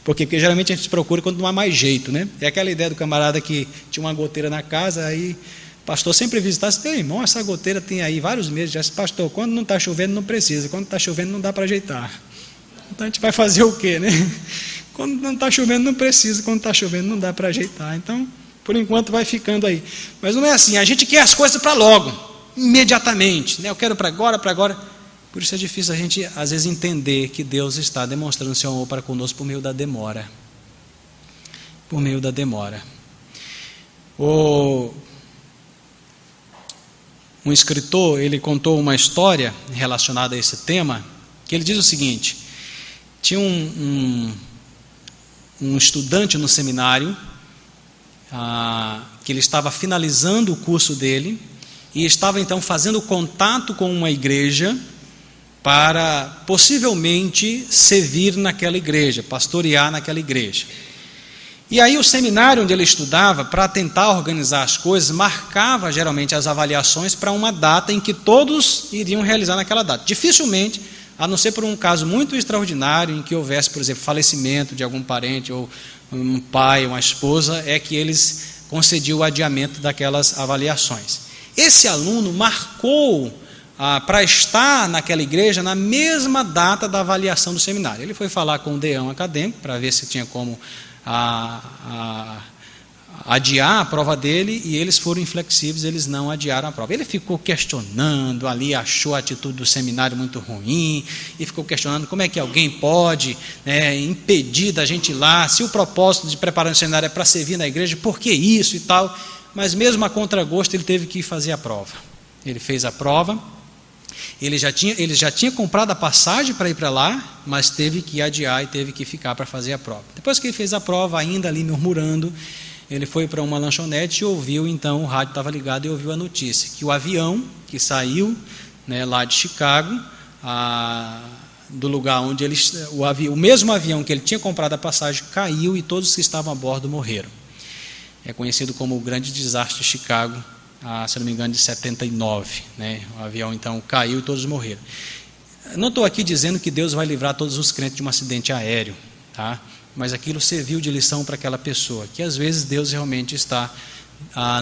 Porque geralmente a gente se procura quando não há mais jeito, né? É aquela ideia do camarada que tinha uma goteira na casa, aí o pastor sempre visitasse, irmão, essa goteira tem aí vários meses. Já disse, pastor, quando não está chovendo não precisa, quando está chovendo não dá para ajeitar. Então a gente vai fazer o quê, né? Quando não está chovendo não precisa, quando está chovendo não dá para ajeitar. Então, por enquanto vai ficando aí. Mas não é assim, a gente quer as coisas para logo, imediatamente, né? Eu quero para agora. Por isso é difícil a gente, às vezes, entender que Deus está demonstrando seu amor para conosco por meio da demora. Por meio da demora. Um escritor, ele contou uma história relacionada a esse tema, que ele diz o seguinte: tinha um estudante no seminário, que ele estava finalizando o curso dele, e estava então fazendo contato com uma igreja, para possivelmente servir naquela igreja, pastorear naquela igreja. E aí o seminário onde ele estudava, para tentar organizar as coisas, marcava geralmente as avaliações para uma data em que todos iriam realizar naquela data. Dificilmente, a não ser por um caso muito extraordinário, em que houvesse, por exemplo, falecimento de algum parente, ou um pai, uma esposa, é que eles concediam o adiamento daquelas avaliações. Esse aluno marcou para estar naquela igreja na mesma data da avaliação do seminário. Ele foi falar com o deão acadêmico para ver se tinha como adiar a prova dele, e eles foram inflexíveis, eles não adiaram a prova. Ele ficou questionando ali, achou a atitude do seminário muito ruim, e ficou questionando como é que alguém pode impedir da gente ir lá, se o propósito de preparar o seminário é para servir na igreja, por que isso e tal. Mas mesmo a contragosto ele teve que fazer a prova. Ele fez a prova, ele já tinha comprado a passagem para ir para lá, mas teve que adiar e teve que ficar para fazer a prova. Depois que ele fez a prova, ainda ali murmurando, ele foi para uma lanchonete e ouviu, então o rádio estava ligado e ouviu a notícia, que o avião que saiu lá de Chicago, do lugar onde o mesmo avião que ele tinha comprado a passagem, caiu e todos que estavam a bordo morreram. É conhecido como o grande desastre de Chicago, se não me engano, de 79. O avião então caiu e todos morreram. Não estou aqui dizendo que Deus vai livrar todos os crentes de um acidente aéreo, tá? Mas aquilo serviu de lição para aquela pessoa, que às vezes Deus realmente está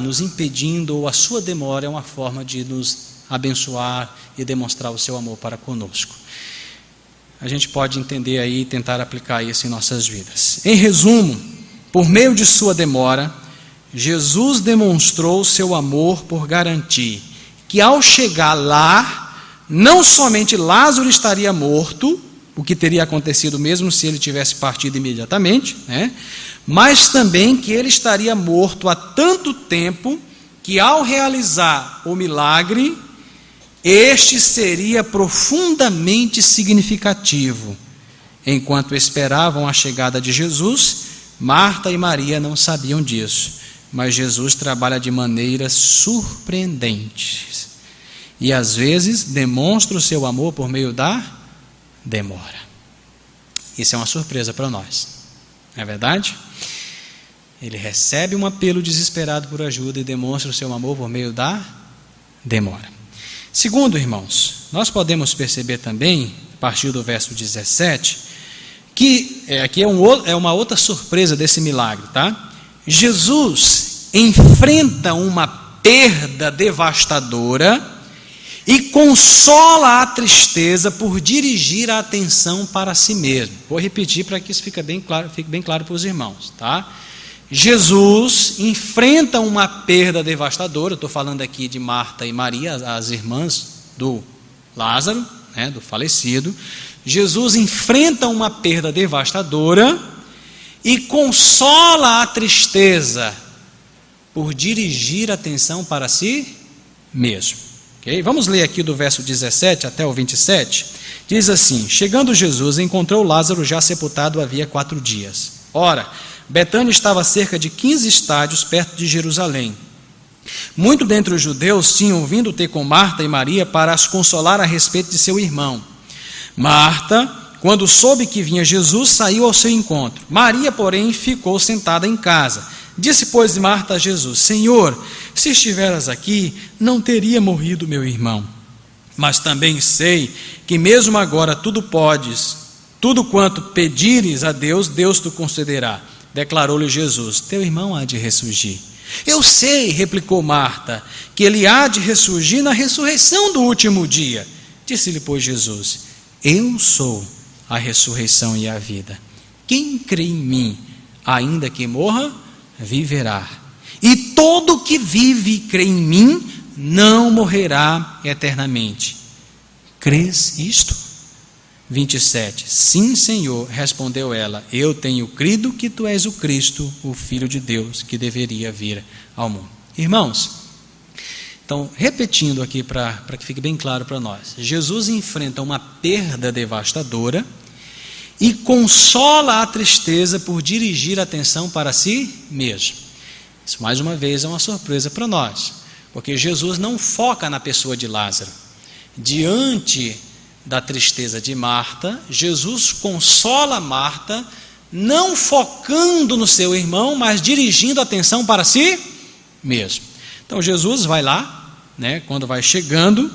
nos impedindo, ou a sua demora é uma forma de nos abençoar e demonstrar o seu amor para conosco. A gente pode entender aí e tentar aplicar isso em nossas vidas. Em resumo, por meio de sua demora, Jesus demonstrou seu amor por garantir que ao chegar lá, não somente Lázaro estaria morto, o que teria acontecido mesmo se ele tivesse partido imediatamente, mas também que ele estaria morto há tanto tempo que ao realizar o milagre, este seria profundamente significativo. Enquanto esperavam a chegada de Jesus, Marta e Maria não sabiam disso, mas Jesus trabalha de maneiras surpreendentes e às vezes demonstra o seu amor por meio da demora. Isso é uma surpresa para nós, não é verdade? Ele recebe um apelo desesperado por ajuda e demonstra o seu amor por meio da demora. Segundo, irmãos, nós podemos perceber também, a partir do verso 17, que aqui é uma outra surpresa desse milagre, tá? Jesus enfrenta uma perda devastadora e consola a tristeza por dirigir a atenção para si mesmo. Vou repetir para que isso fique bem claro para os irmãos, tá? Jesus enfrenta uma perda devastadora. Estou falando aqui de Marta e Maria, as irmãs do Lázaro, do falecido. Jesus enfrenta uma perda devastadora e consola a tristeza por dirigir a atenção para si mesmo. Okay? Vamos ler aqui do verso 17 até o 27. Diz assim: chegando Jesus, encontrou Lázaro já sepultado havia 4 dias. Ora, Betânia estava a cerca de 15 estádios perto de Jerusalém. Muito dentre os judeus tinham vindo ter com Marta e Maria para as consolar a respeito de seu irmão. Marta, quando soube que vinha Jesus, saiu ao seu encontro. Maria, porém, ficou sentada em casa. Disse, pois, Marta a Jesus: Senhor, se estiveras aqui, não teria morrido meu irmão. Mas também sei que mesmo agora tudo podes, tudo quanto pedires a Deus, Deus te concederá. Declarou-lhe Jesus: teu irmão há de ressurgir. Eu sei, replicou Marta, que ele há de ressurgir na ressurreição do último dia. Disse-lhe, pois, Jesus: eu sou a ressurreição e a vida. Quem crê em mim, ainda que morra, viverá. E todo que vive e crê em mim, não morrerá eternamente. crês isto? 27. Sim, Senhor, respondeu ela, eu tenho crido que tu és o Cristo, o Filho de Deus, que deveria vir ao mundo. Irmãos, então, repetindo aqui para que fique bem claro para nós, Jesus enfrenta uma perda devastadora e consola a tristeza por dirigir a atenção para si mesmo. Isso, mais uma vez, é uma surpresa para nós, porque Jesus não foca na pessoa de Lázaro. Diante da tristeza de Marta, Jesus consola Marta, não focando no seu irmão, mas dirigindo a atenção para si mesmo. Então Jesus vai lá, quando vai chegando,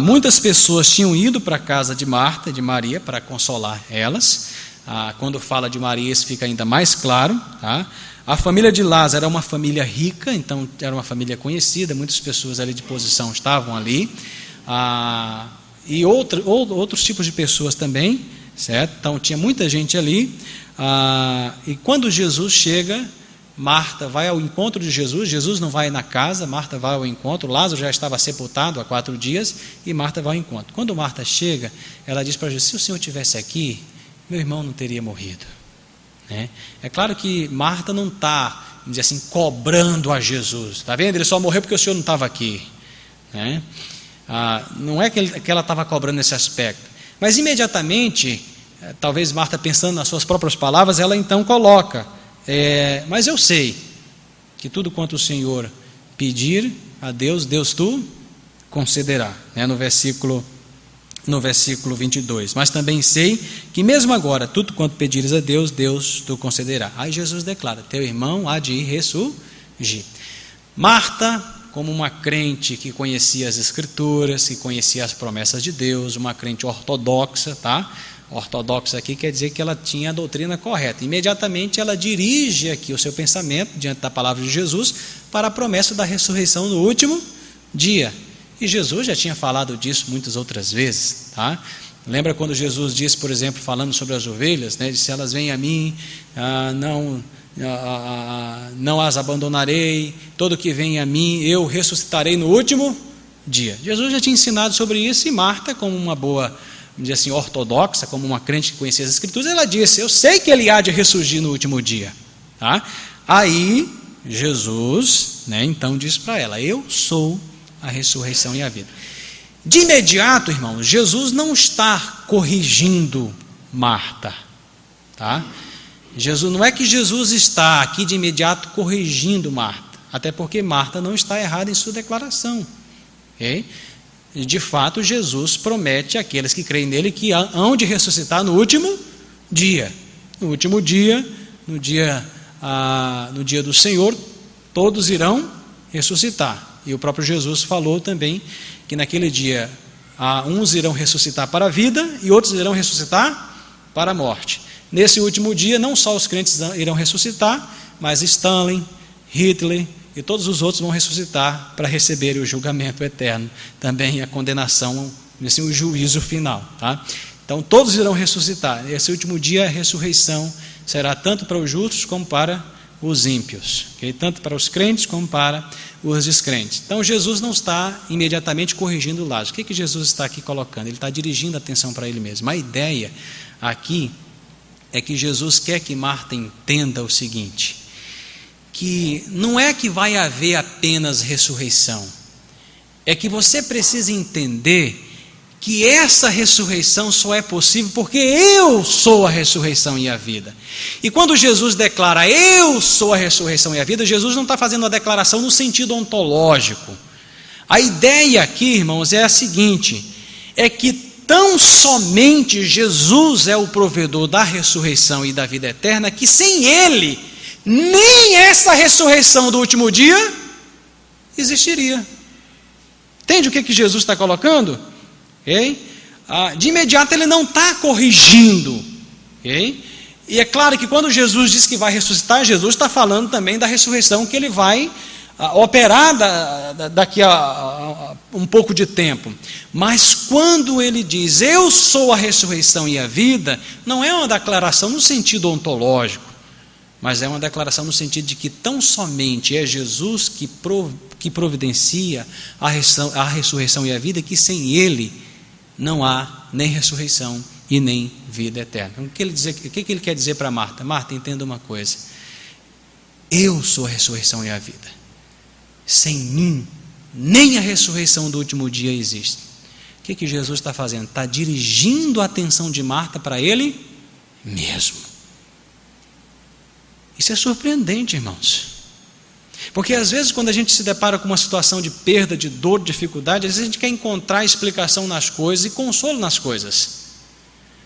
muitas pessoas tinham ido para a casa de Marta e de Maria para consolar elas. Quando fala de Maria, isso fica ainda mais claro. A família de Lázaro era uma família rica, então era uma família conhecida, muitas pessoas ali de posição estavam ali. E outros tipos de pessoas também, certo? Então tinha muita gente ali. E quando Jesus chega, Marta vai ao encontro de Jesus. Jesus não vai na casa, Marta vai ao encontro. Lázaro já estava sepultado há 4 dias e Marta vai ao encontro. Quando Marta chega, ela diz para Jesus, se o Senhor estivesse aqui, meu irmão não teria morrido. É claro que Marta não está, vamos dizer assim, cobrando a Jesus. Está vendo? Ele só morreu porque o Senhor não estava aqui. Não é que ela estava cobrando esse aspecto. Mas imediatamente, talvez Marta pensando nas suas próprias palavras, ela então coloca, mas eu sei que tudo quanto o Senhor pedir a Deus, Deus tu concederá, no versículo 22. Mas também sei que mesmo agora, tudo quanto pedires a Deus, Deus tu concederá. Aí Jesus declara, teu irmão há de ressurgir. Marta, como uma crente que conhecia as Escrituras, que conhecia as promessas de Deus, uma crente ortodoxa, Ortodoxa aqui quer dizer que ela tinha a doutrina correta. Imediatamente ela dirige aqui o seu pensamento, diante da palavra de Jesus, para a promessa da ressurreição no último dia. E Jesus já tinha falado disso muitas outras vezes. Lembra quando Jesus disse, por exemplo, falando sobre as ovelhas, disse, elas vêm a mim, não as abandonarei, todo que vem a mim eu ressuscitarei no último dia. Jesus já tinha ensinado sobre isso, e Marta, como uma boa, vamos dizer assim, ortodoxa, como uma crente que conhecia as Escrituras, ela disse, eu sei que ele há de ressurgir no último dia. Aí Jesus, então diz para ela, eu sou a ressurreição e a vida. De imediato, irmãos, Jesus não está corrigindo Marta, Jesus, não é que Jesus está aqui de imediato corrigindo Marta, até porque Marta não está errada em sua declaração, ok? E de fato Jesus promete àqueles que creem nele que hão de ressuscitar no último dia. No último dia, no dia do Senhor, todos irão ressuscitar. E o próprio Jesus falou também que naquele dia uns irão ressuscitar para a vida e outros irão ressuscitar para a morte. Nesse último dia, não só os crentes irão ressuscitar, mas Stalin, Hitler e todos os outros vão ressuscitar para receber o julgamento eterno, também a condenação, assim, o juízo final. Então todos irão ressuscitar. Esse último dia a ressurreição será tanto para os justos como para os ímpios, okay? Tanto para os crentes como para os descrentes. Então Jesus não está imediatamente corrigindo Lázaro. O que Jesus está aqui colocando? Ele está dirigindo a atenção para ele mesmo. A ideia aqui é que Jesus quer que Marta entenda o seguinte, que não é que vai haver apenas ressurreição, é que você precisa entender que essa ressurreição só é possível porque eu sou a ressurreição e a vida. E quando Jesus declara, eu sou a ressurreição e a vida, Jesus não está fazendo a declaração no sentido ontológico. A ideia aqui, irmãos, é a seguinte, é que tão somente Jesus é o provedor da ressurreição e da vida eterna, que sem Ele, nem essa ressurreição do último dia existiria. Entende o que Jesus está colocando? Okay? De imediato ele não está corrigindo. Okay? E é claro que quando Jesus diz que vai ressuscitar, Jesus está falando também da ressurreição que ele vai operar daqui a um pouco de tempo. Mas quando ele diz, eu sou a ressurreição e a vida, não é uma declaração no sentido ontológico, mas é uma declaração no sentido de que tão somente é Jesus que providencia a ressurreição e a vida, que sem Ele não há nem ressurreição e nem vida eterna. Então, o que ele quer dizer para Marta? Marta, entenda uma coisa: eu sou a ressurreição e a vida. Sem mim, nem a ressurreição do último dia existe. O que Jesus está fazendo? Está dirigindo a atenção de Marta para Ele mesmo. Isso é surpreendente, irmãos. Porque às vezes quando a gente se depara com uma situação de perda, de dor, de dificuldade, às vezes a gente quer encontrar explicação nas coisas e consolo nas coisas.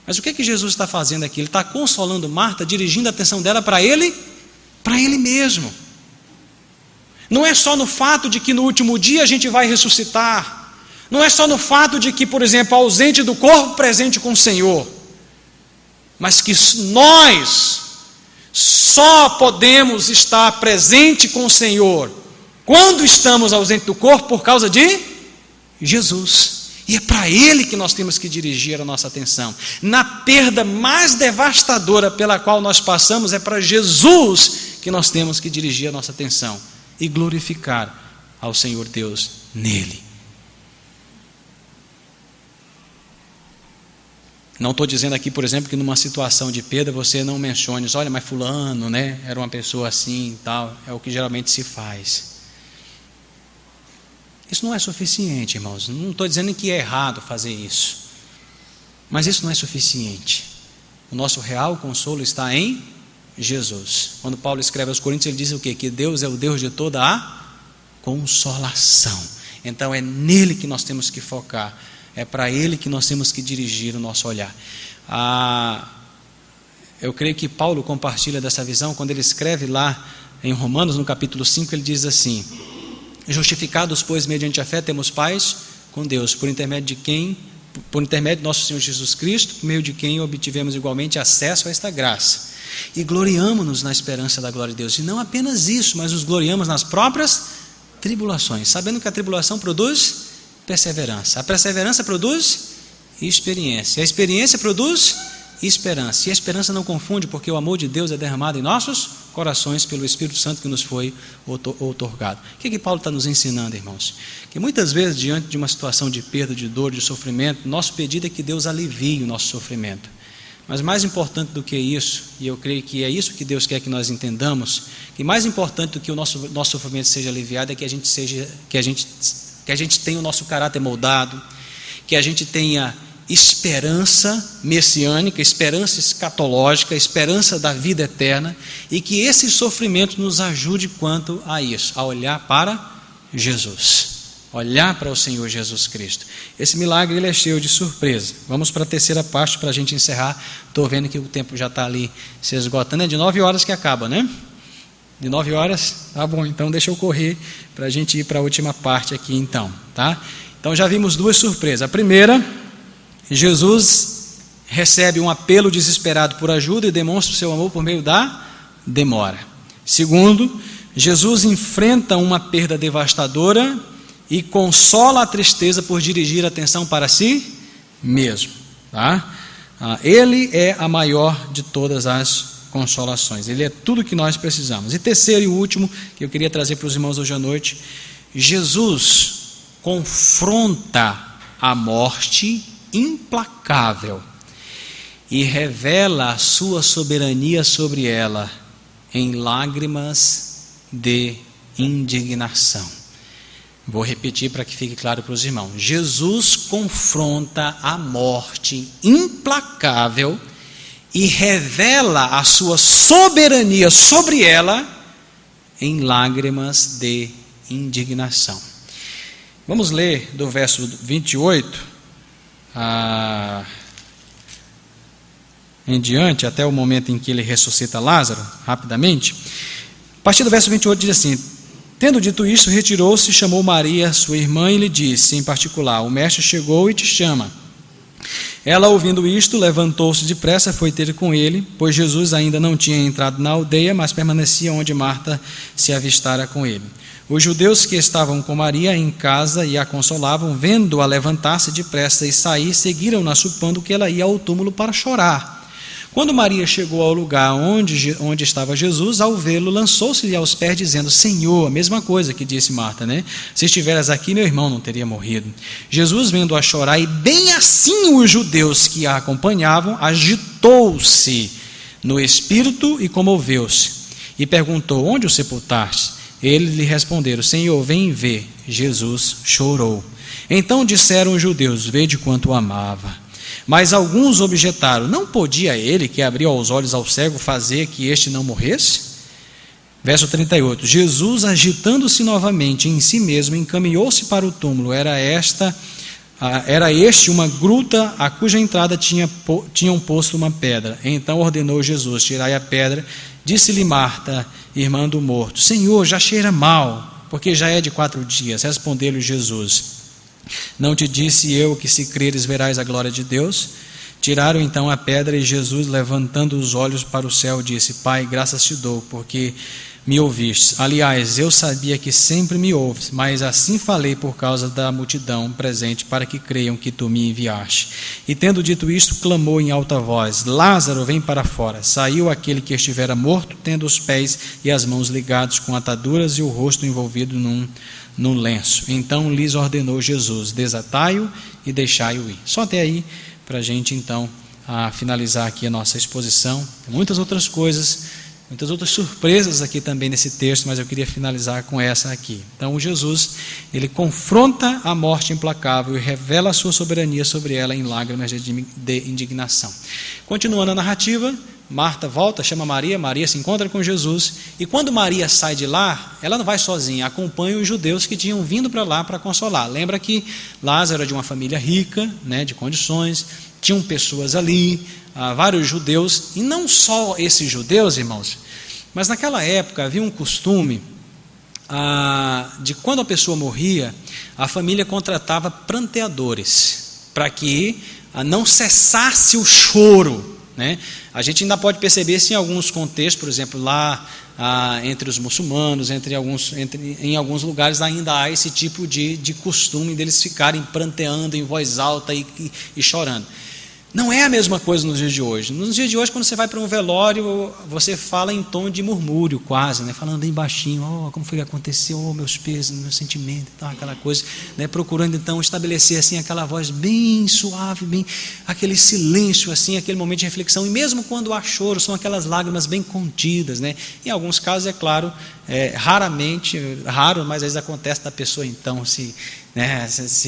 Mas o que Jesus está fazendo aqui? Ele está consolando Marta, dirigindo a atenção dela para Ele mesmo. Não é só no fato de que no último dia a gente vai ressuscitar. Não é só no fato de que, por exemplo, ausente do corpo, presente com o Senhor. Mas que nós só podemos estar presente com o Senhor quando estamos ausentes do corpo por causa de Jesus. E é para Ele que nós temos que dirigir a nossa atenção. Na perda mais devastadora pela qual nós passamos, é para Jesus que nós temos que dirigir a nossa atenção e glorificar ao Senhor Deus nele. Não estou dizendo aqui, por exemplo, que numa situação de perda você não mencione, olha, mas fulano, né, era uma pessoa assim e tal. É o que geralmente se faz. Isso não é suficiente, irmãos. Não estou dizendo que é errado fazer isso, mas isso não é suficiente. O nosso real consolo está em Jesus. Quando Paulo escreve aos Coríntios, ele diz o quê? Que Deus é o Deus de toda a consolação. Então é nele que nós temos que focar. É para Ele que nós temos que dirigir o nosso olhar. Eu creio que Paulo compartilha dessa visão quando ele escreve lá em Romanos, no capítulo 5, ele diz assim: justificados, pois, mediante a fé, temos paz com Deus, por intermédio de nosso Senhor Jesus Cristo, por meio de quem obtivemos igualmente acesso a esta graça. E gloriamo-nos na esperança da glória de Deus. E não apenas isso, mas nos gloriamos nas próprias tribulações, sabendo que a tribulação produz perseverança. A perseverança produz experiência. A experiência produz esperança. E a esperança não confunde, porque o amor de Deus é derramado em nossos corações pelo Espírito Santo que nos foi outorgado. O que Paulo está nos ensinando, irmãos? Que muitas vezes, diante de uma situação de perda, de dor, de sofrimento, nosso pedido é que Deus alivie o nosso sofrimento. Mas mais importante do que isso, e eu creio que é isso que Deus quer que nós entendamos, que mais importante do que o nosso sofrimento seja aliviado é que a gente tenha o nosso caráter moldado, que a gente tenha esperança messiânica, esperança escatológica, esperança da vida eterna, e que esse sofrimento nos ajude quanto a isso, a olhar para Jesus, olhar para o Senhor Jesus Cristo. Esse milagre ele é cheio de surpresa. Vamos para a terceira parte para a gente encerrar. Estou vendo que o tempo já está ali se esgotando. É de 9 horas que acaba, né? De 9 horas? Tá bom, então deixa eu correr para a gente ir para a última parte aqui então, tá? Então já vimos duas surpresas. A primeira, Jesus recebe um apelo desesperado por ajuda e demonstra o seu amor por meio da demora. Segundo, Jesus enfrenta uma perda devastadora e consola a tristeza por dirigir a atenção para si mesmo, tá? Ele é a maior de todas as consolações. Ele é tudo que nós precisamos. E terceiro e último, que eu queria trazer para os irmãos hoje à noite, Jesus confronta a morte implacável e revela a sua soberania sobre ela em lágrimas de indignação. Vou repetir para que fique claro para os irmãos. Jesus confronta a morte implacável e revela a sua soberania sobre ela em lágrimas de indignação. Vamos ler do verso 28 em diante, até o momento em que ele ressuscita Lázaro, rapidamente. A partir do verso 28 diz assim: tendo dito isto, retirou-se e chamou Maria, sua irmã, e lhe disse em particular: o mestre chegou e te chama. Ela, ouvindo isto, levantou-se depressa, foi ter com ele, pois Jesus ainda não tinha entrado na aldeia, mas permanecia onde Marta se avistara com ele. Os judeus que estavam com Maria em casa e a consolavam, vendo-a levantar-se depressa e sair, seguiram-na, supondo que ela ia ao túmulo para chorar. Quando Maria chegou ao lugar onde estava Jesus, ao vê-lo, lançou-se-lhe aos pés, dizendo: Senhor, a mesma coisa que disse Marta, né? Se estiveras aqui, meu irmão não teria morrido. Jesus, vendo-a chorar, e bem assim os judeus que a acompanhavam, agitou-se no espírito e comoveu-se. E perguntou: onde o sepultaste? Eles lhe responderam: Senhor, vem ver. Jesus chorou. Então disseram os judeus: vede quanto o amava. Mas alguns objetaram: não podia ele, que abriu os olhos ao cego, fazer que este não morresse? Verso 38. Jesus, agitando-se novamente em si mesmo, encaminhou-se para o túmulo. Era este uma gruta, a cuja entrada tinham posto uma pedra. Então ordenou Jesus: tirai a pedra. Disse-lhe Marta, irmã do morto: Senhor, já cheira mal, porque já é de 4 dias. Respondeu-lhe Jesus: não te disse eu que, se creres, verás a glória de Deus? Tiraram então a pedra, e Jesus, levantando os olhos para o céu, disse: Pai, graças te dou, porque me ouvistes. Aliás, eu sabia que sempre me ouves, mas assim falei por causa da multidão presente, para que creiam que tu me enviaste. E tendo dito isto, clamou em alta voz: Lázaro, vem para fora. Saiu aquele que estivera morto, tendo os pés e as mãos ligados com ataduras e o rosto envolvido num lenço. Então lhes ordenou Jesus: desatai-o e deixai-o ir. Só até aí, para a gente então finalizar aqui a nossa exposição. Tem muitas outras coisas, muitas outras surpresas aqui também nesse texto, mas eu queria finalizar com essa aqui. Então Jesus, ele confronta a morte implacável e revela a sua soberania sobre ela em lágrimas de indignação. Continuando a narrativa, Marta volta, chama Maria, Maria se encontra com Jesus, e quando Maria sai de lá, ela não vai sozinha, acompanha os judeus que tinham vindo para lá para consolar. Lembra que Lázaro era de uma família rica, né, de condições, tinham pessoas ali, vários judeus, e não só esses judeus, irmãos, mas naquela época havia um costume de quando a pessoa morria, a família contratava pranteadores, para que não cessasse o choro, né? A gente ainda pode perceber isso em alguns contextos, por exemplo, lá entre os muçulmanos, em alguns lugares ainda há esse tipo de costume deles ficarem pranteando em voz alta e chorando. Não é a mesma coisa nos dias de hoje. Nos dias de hoje, quando você vai para um velório, você fala em tom de murmúrio quase, né? Falando bem baixinho: como foi que aconteceu, meus pesos, meu sentimento, tal, aquela coisa, né? Procurando então estabelecer assim aquela voz bem suave, bem aquele silêncio, assim, aquele momento de reflexão. E mesmo quando há choro, são aquelas lágrimas bem contidas, né? Em alguns casos, é claro, raro, mas às vezes acontece da pessoa então se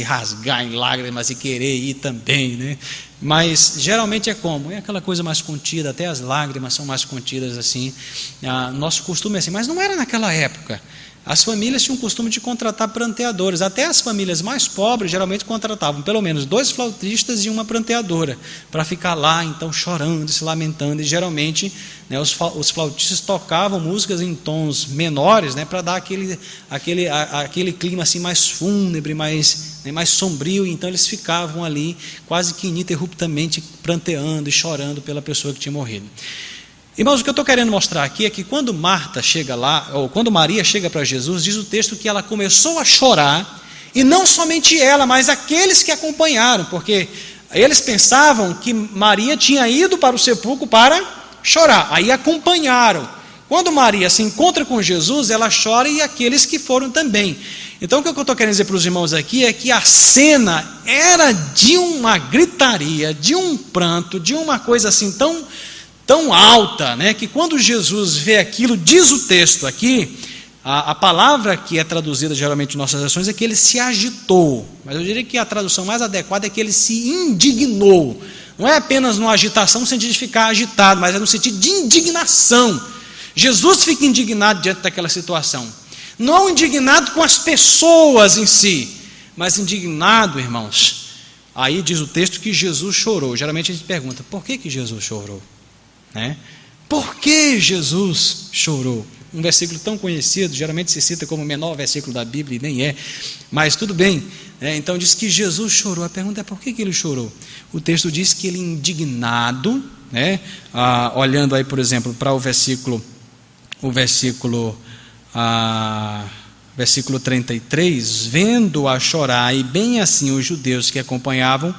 rasgar em lágrimas e querer ir também, né? Mas geralmente é como? É aquela coisa mais contida, até as lágrimas são mais contidas assim. Nosso costume é assim, mas não era naquela época. As famílias tinham o costume de contratar pranteadores. Até as famílias mais pobres geralmente contratavam pelo menos 2 flautistas e uma pranteadora, para ficar lá então chorando, se lamentando. E geralmente, né, os flautistas tocavam músicas em tons menores, né, para dar aquele clima assim mais fúnebre, mais sombrio. Então eles ficavam ali quase que ininterruptamente pranteando e chorando pela pessoa que tinha morrido. Irmãos, o que eu estou querendo mostrar aqui é que quando Marta chega lá, ou quando Maria chega para Jesus, diz o texto que ela começou a chorar, e não somente ela, mas aqueles que acompanharam, porque eles pensavam que Maria tinha ido para o sepulcro para chorar, aí acompanharam. Quando Maria se encontra com Jesus, ela chora, e aqueles que foram também. Então o que eu estou querendo dizer para os irmãos aqui é que a cena era de uma gritaria, de um pranto, de uma coisa assim tão alta, né, que quando Jesus vê aquilo, diz o texto aqui, a palavra que é traduzida geralmente em nossas versões é que ele se agitou, mas eu diria que a tradução mais adequada é que ele se indignou. Não é apenas numa agitação no sentido de ficar agitado, mas é no sentido de indignação. Jesus fica indignado diante daquela situação, não indignado com as pessoas em si, mas indignado, irmãos. Aí diz o texto que Jesus chorou. Geralmente a gente pergunta: por que Jesus chorou? Né? Por que Jesus chorou? Um versículo tão conhecido, geralmente se cita como o menor versículo da Bíblia, e nem é, mas tudo bem, né? Então diz que Jesus chorou. A pergunta é: por que ele chorou? O texto diz que ele, indignado, né? Olhando aí, por exemplo, para o versículo 33, vendo-a chorar, e bem assim os judeus que acompanhavam,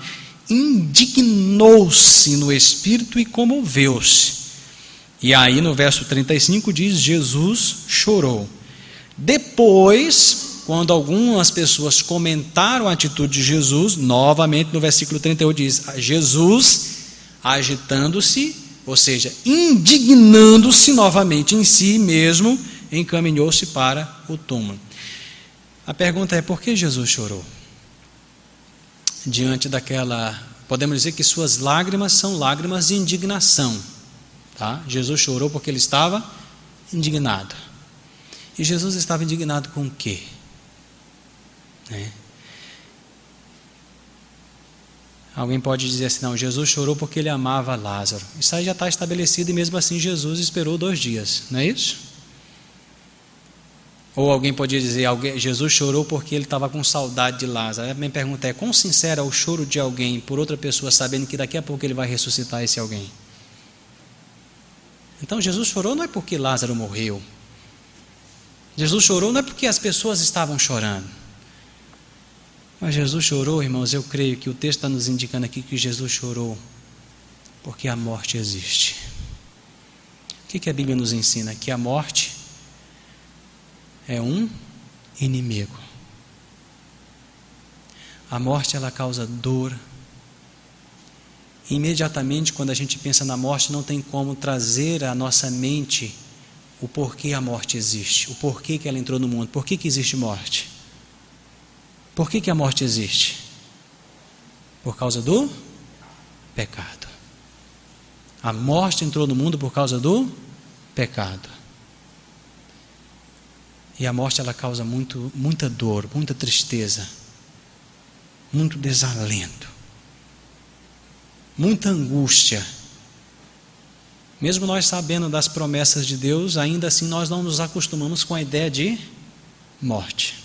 indignou-se no espírito e comoveu-se. E aí no verso 35 diz: Jesus chorou. Depois, quando algumas pessoas comentaram a atitude de Jesus, novamente no versículo 38 diz: Jesus, agitando-se, ou seja, indignando-se novamente em si mesmo, encaminhou-se para o túmulo. A pergunta é: por que Jesus chorou? Diante daquela, podemos dizer que suas lágrimas são lágrimas de indignação, tá? Jesus chorou porque ele estava indignado. E Jesus estava indignado com o quê? Alguém pode dizer assim: não, Jesus chorou porque ele amava Lázaro. Isso aí já está estabelecido, e mesmo assim Jesus esperou 2 dias, não é isso? Ou alguém podia dizer: Jesus chorou porque ele estava com saudade de Lázaro. A minha pergunta é: quão sincero é o choro de alguém por outra pessoa, sabendo que daqui a pouco ele vai ressuscitar esse alguém? Então Jesus chorou não é porque Lázaro morreu. Jesus chorou não é porque as pessoas estavam chorando. Mas Jesus chorou, irmãos, eu creio que o texto está nos indicando aqui que Jesus chorou porque a morte existe. O que a Bíblia nos ensina? Que a morte é um inimigo. A morte, ela causa dor. Imediatamente, quando a gente pensa na morte, não tem como trazer à nossa mente o porquê a morte existe, o porquê que ela entrou no mundo, por que existe morte. Por que a morte existe? Por causa do pecado. A morte entrou no mundo por causa do pecado. E a morte, ela causa muita dor, muita tristeza, muito desalento, muita angústia. Mesmo nós sabendo das promessas de Deus, ainda assim nós não nos acostumamos com a ideia de morte.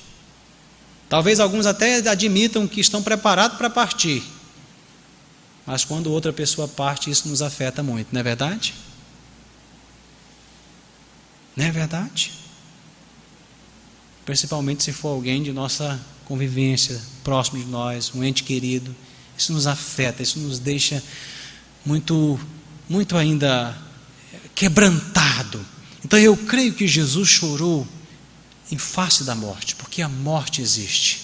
Talvez alguns até admitam que estão preparados para partir, mas quando outra pessoa parte, isso nos afeta muito, não é verdade? Não é verdade? Principalmente se for alguém de nossa convivência, próximo de nós, um ente querido. Isso nos afeta, isso nos deixa muito ainda quebrantado. Então eu creio que Jesus chorou em face da morte, porque a morte existe.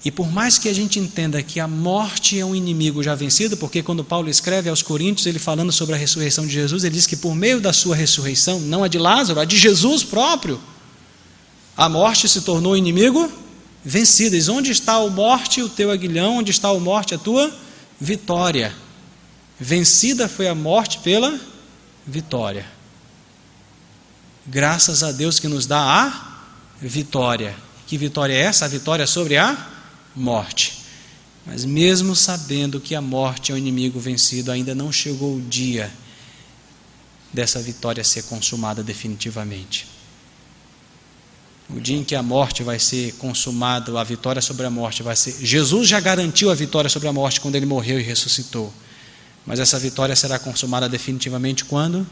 E por mais que a gente entenda que a morte é um inimigo já vencido, porque quando Paulo escreve aos Coríntios, ele falando sobre a ressurreição de Jesus, ele diz que por meio da sua ressurreição, não a de Lázaro, a de Jesus próprio, a morte se tornou inimigo vencido. Diz: onde está a morte, o teu aguilhão? Onde está a morte, a tua vitória? Vencida foi a morte pela vitória. Graças a Deus que nos dá a vitória. Que vitória é essa? A vitória sobre a morte. Mas mesmo sabendo que a morte é o inimigo vencido, ainda não chegou o dia dessa vitória ser consumada definitivamente. O dia em que a morte vai ser consumada, a vitória sobre a morte vai ser... Jesus já garantiu a vitória sobre a morte quando ele morreu e ressuscitou. Mas essa vitória será consumada definitivamente quando?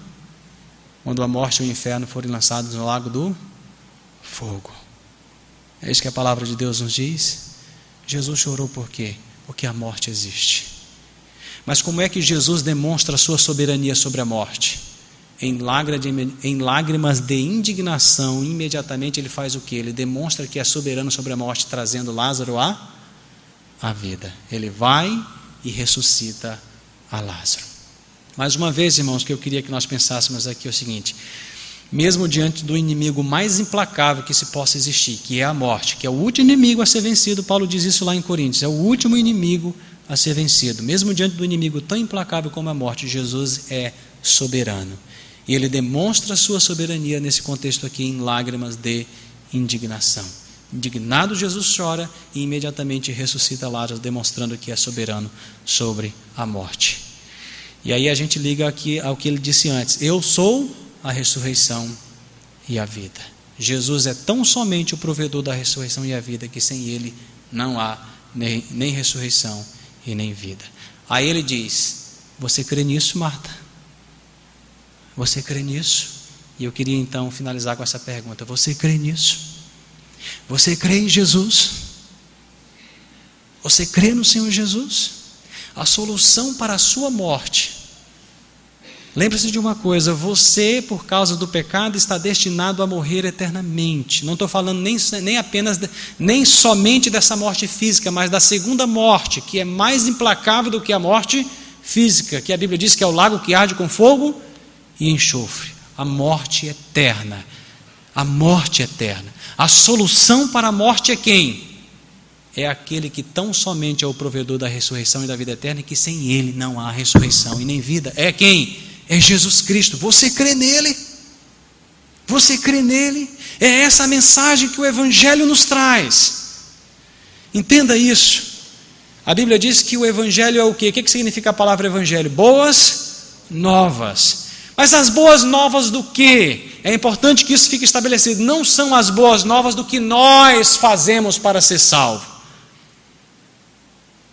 Quando a morte e o inferno forem lançados no lago do fogo. É isso que a palavra de Deus nos diz. Jesus chorou por quê? Porque a morte existe. Mas como é que Jesus demonstra a sua soberania sobre a morte? Em lágrimas de indignação, imediatamente ele faz o quê? Ele demonstra que é soberano sobre a morte, trazendo Lázaro à vida. Ele vai e ressuscita a Lázaro. Mais uma vez, irmãos, que eu queria que nós pensássemos aqui é o seguinte: mesmo diante do inimigo mais implacável que se possa existir, que é a morte, que é o último inimigo a ser vencido, Paulo diz isso lá em Coríntios, é o último inimigo a ser vencido. Mesmo diante do inimigo tão implacável como a morte, Jesus é soberano. E ele demonstra a sua soberania nesse contexto aqui em lágrimas de indignação. Indignado, Jesus chora e imediatamente ressuscita Lázaro, demonstrando que é soberano sobre a morte. E aí a gente liga aqui ao que ele disse antes: eu sou a ressurreição e a vida. Jesus é tão somente o provedor da ressurreição e a vida, que sem ele não há nem ressurreição e nem vida. Aí ele diz: você crê nisso, Marta? Você crê nisso? E eu queria então finalizar com essa pergunta: você crê nisso? Você crê em Jesus? Você crê no Senhor Jesus? A solução para a sua morte. Lembre-se de uma coisa: você, por causa do pecado, está destinado a morrer eternamente. Não estou falando nem somente dessa morte física, mas da segunda morte, que é mais implacável do que a morte física, que a Bíblia diz que é o lago que arde com fogo e enxofre. A morte eterna. A morte eterna. A solução para a morte é quem? É aquele que tão somente é o provedor da ressurreição e da vida eterna, e que sem Ele não há ressurreição e nem vida. É quem? É Jesus Cristo. Você crê nele? Você crê nele? É essa a mensagem que o Evangelho nos traz. Entenda isso. A Bíblia diz que o Evangelho é o quê? O que significa a palavra Evangelho? Boas novas. Mas as boas novas do quê? É importante que isso fique estabelecido. Não são as boas novas do que nós fazemos para ser salvo.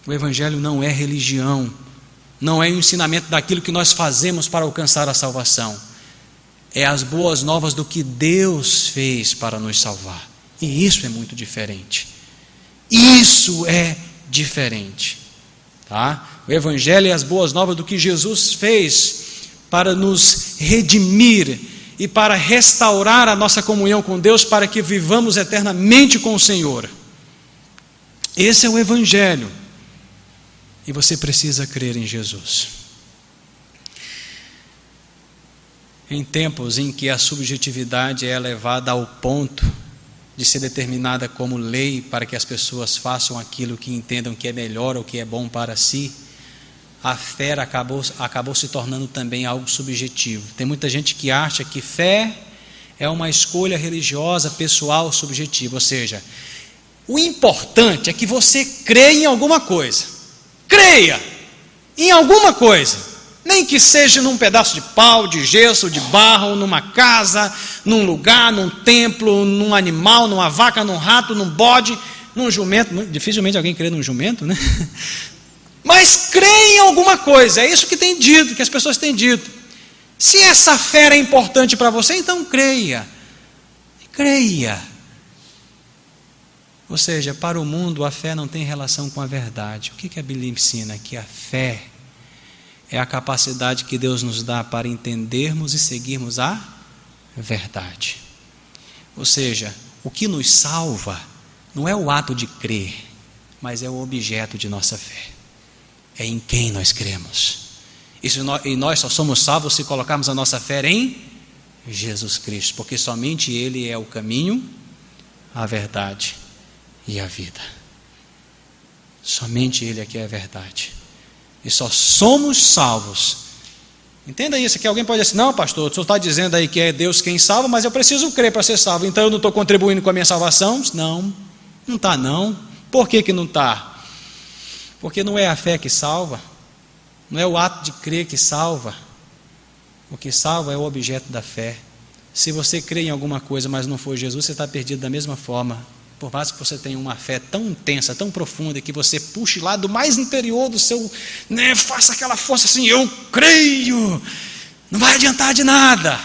O Evangelho não é religião. Não é o ensinamento daquilo que nós fazemos para alcançar a salvação. É as boas novas do que Deus fez para nos salvar. E isso é muito diferente. Isso é diferente. Tá? O Evangelho é as boas novas do que Jesus fez para nos redimir e para restaurar a nossa comunhão com Deus, para que vivamos eternamente com o Senhor. Esse é o Evangelho. E você precisa crer em Jesus. Em tempos em que a subjetividade é levada ao ponto de ser determinada como lei para que as pessoas façam aquilo que entendam que é melhor ou que é bom para si, a fé acabou se tornando também algo subjetivo. Tem muita gente que acha que fé é uma escolha religiosa, pessoal, subjetiva. Ou seja, o importante é que você creia em alguma coisa. Creia em alguma coisa, nem que seja num pedaço de pau, de gesso, de barro, numa casa, num lugar, num templo, num animal, numa vaca, num rato, num bode, num jumento. Dificilmente alguém crê num jumento, né? Mas creia em alguma coisa. É isso que tem dito, que as pessoas têm dito. Se essa fé é importante para você, então creia. Creia. Ou seja, para o mundo a fé não tem relação com a verdade. O que a Bíblia ensina? Que a fé é a capacidade que Deus nos dá para entendermos e seguirmos a verdade. Ou seja, o que nos salva não é o ato de crer, mas é o objeto de nossa fé. É em quem nós cremos. E nós só somos salvos se colocarmos a nossa fé em Jesus Cristo, porque somente Ele é o caminho, a verdade e a vida. Somente Ele aqui é a verdade. E só somos salvos. Entenda isso, que alguém pode dizer assim: não, pastor, o senhor está dizendo aí que é Deus quem salva, mas eu preciso crer para ser salvo, então eu não estou contribuindo com a minha salvação? Não está não. Por que não está? Porque não é a fé que salva, não é o ato de crer que salva. O que salva é o objeto da fé. Se você crê em alguma coisa, mas não for Jesus, você está perdido da mesma forma. Por mais que você tenha uma fé tão intensa, tão profunda, que você puxe lá do mais interior do seu, faça aquela força assim: eu creio, não vai adiantar de nada.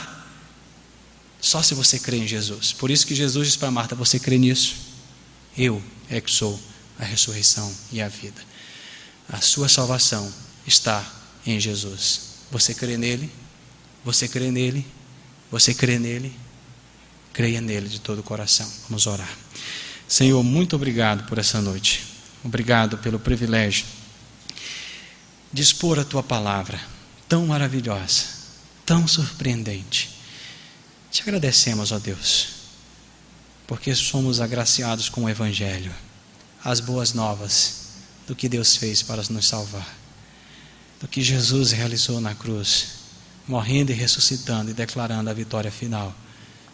Só se você crê em Jesus. Por isso que Jesus diz para Marta: você crê nisso? Eu é que sou a ressurreição e a vida. A sua salvação está em Jesus. Você crê nele? Você crê nele? Você crê nele? Creia nele de todo o coração. Vamos orar. Senhor, muito obrigado por essa noite. Obrigado pelo privilégio de expor a tua palavra tão maravilhosa, tão surpreendente. Te agradecemos, ó Deus, porque somos agraciados com o Evangelho, as boas novas do que Deus fez para nos salvar, do que Jesus realizou na cruz, morrendo e ressuscitando e declarando a vitória final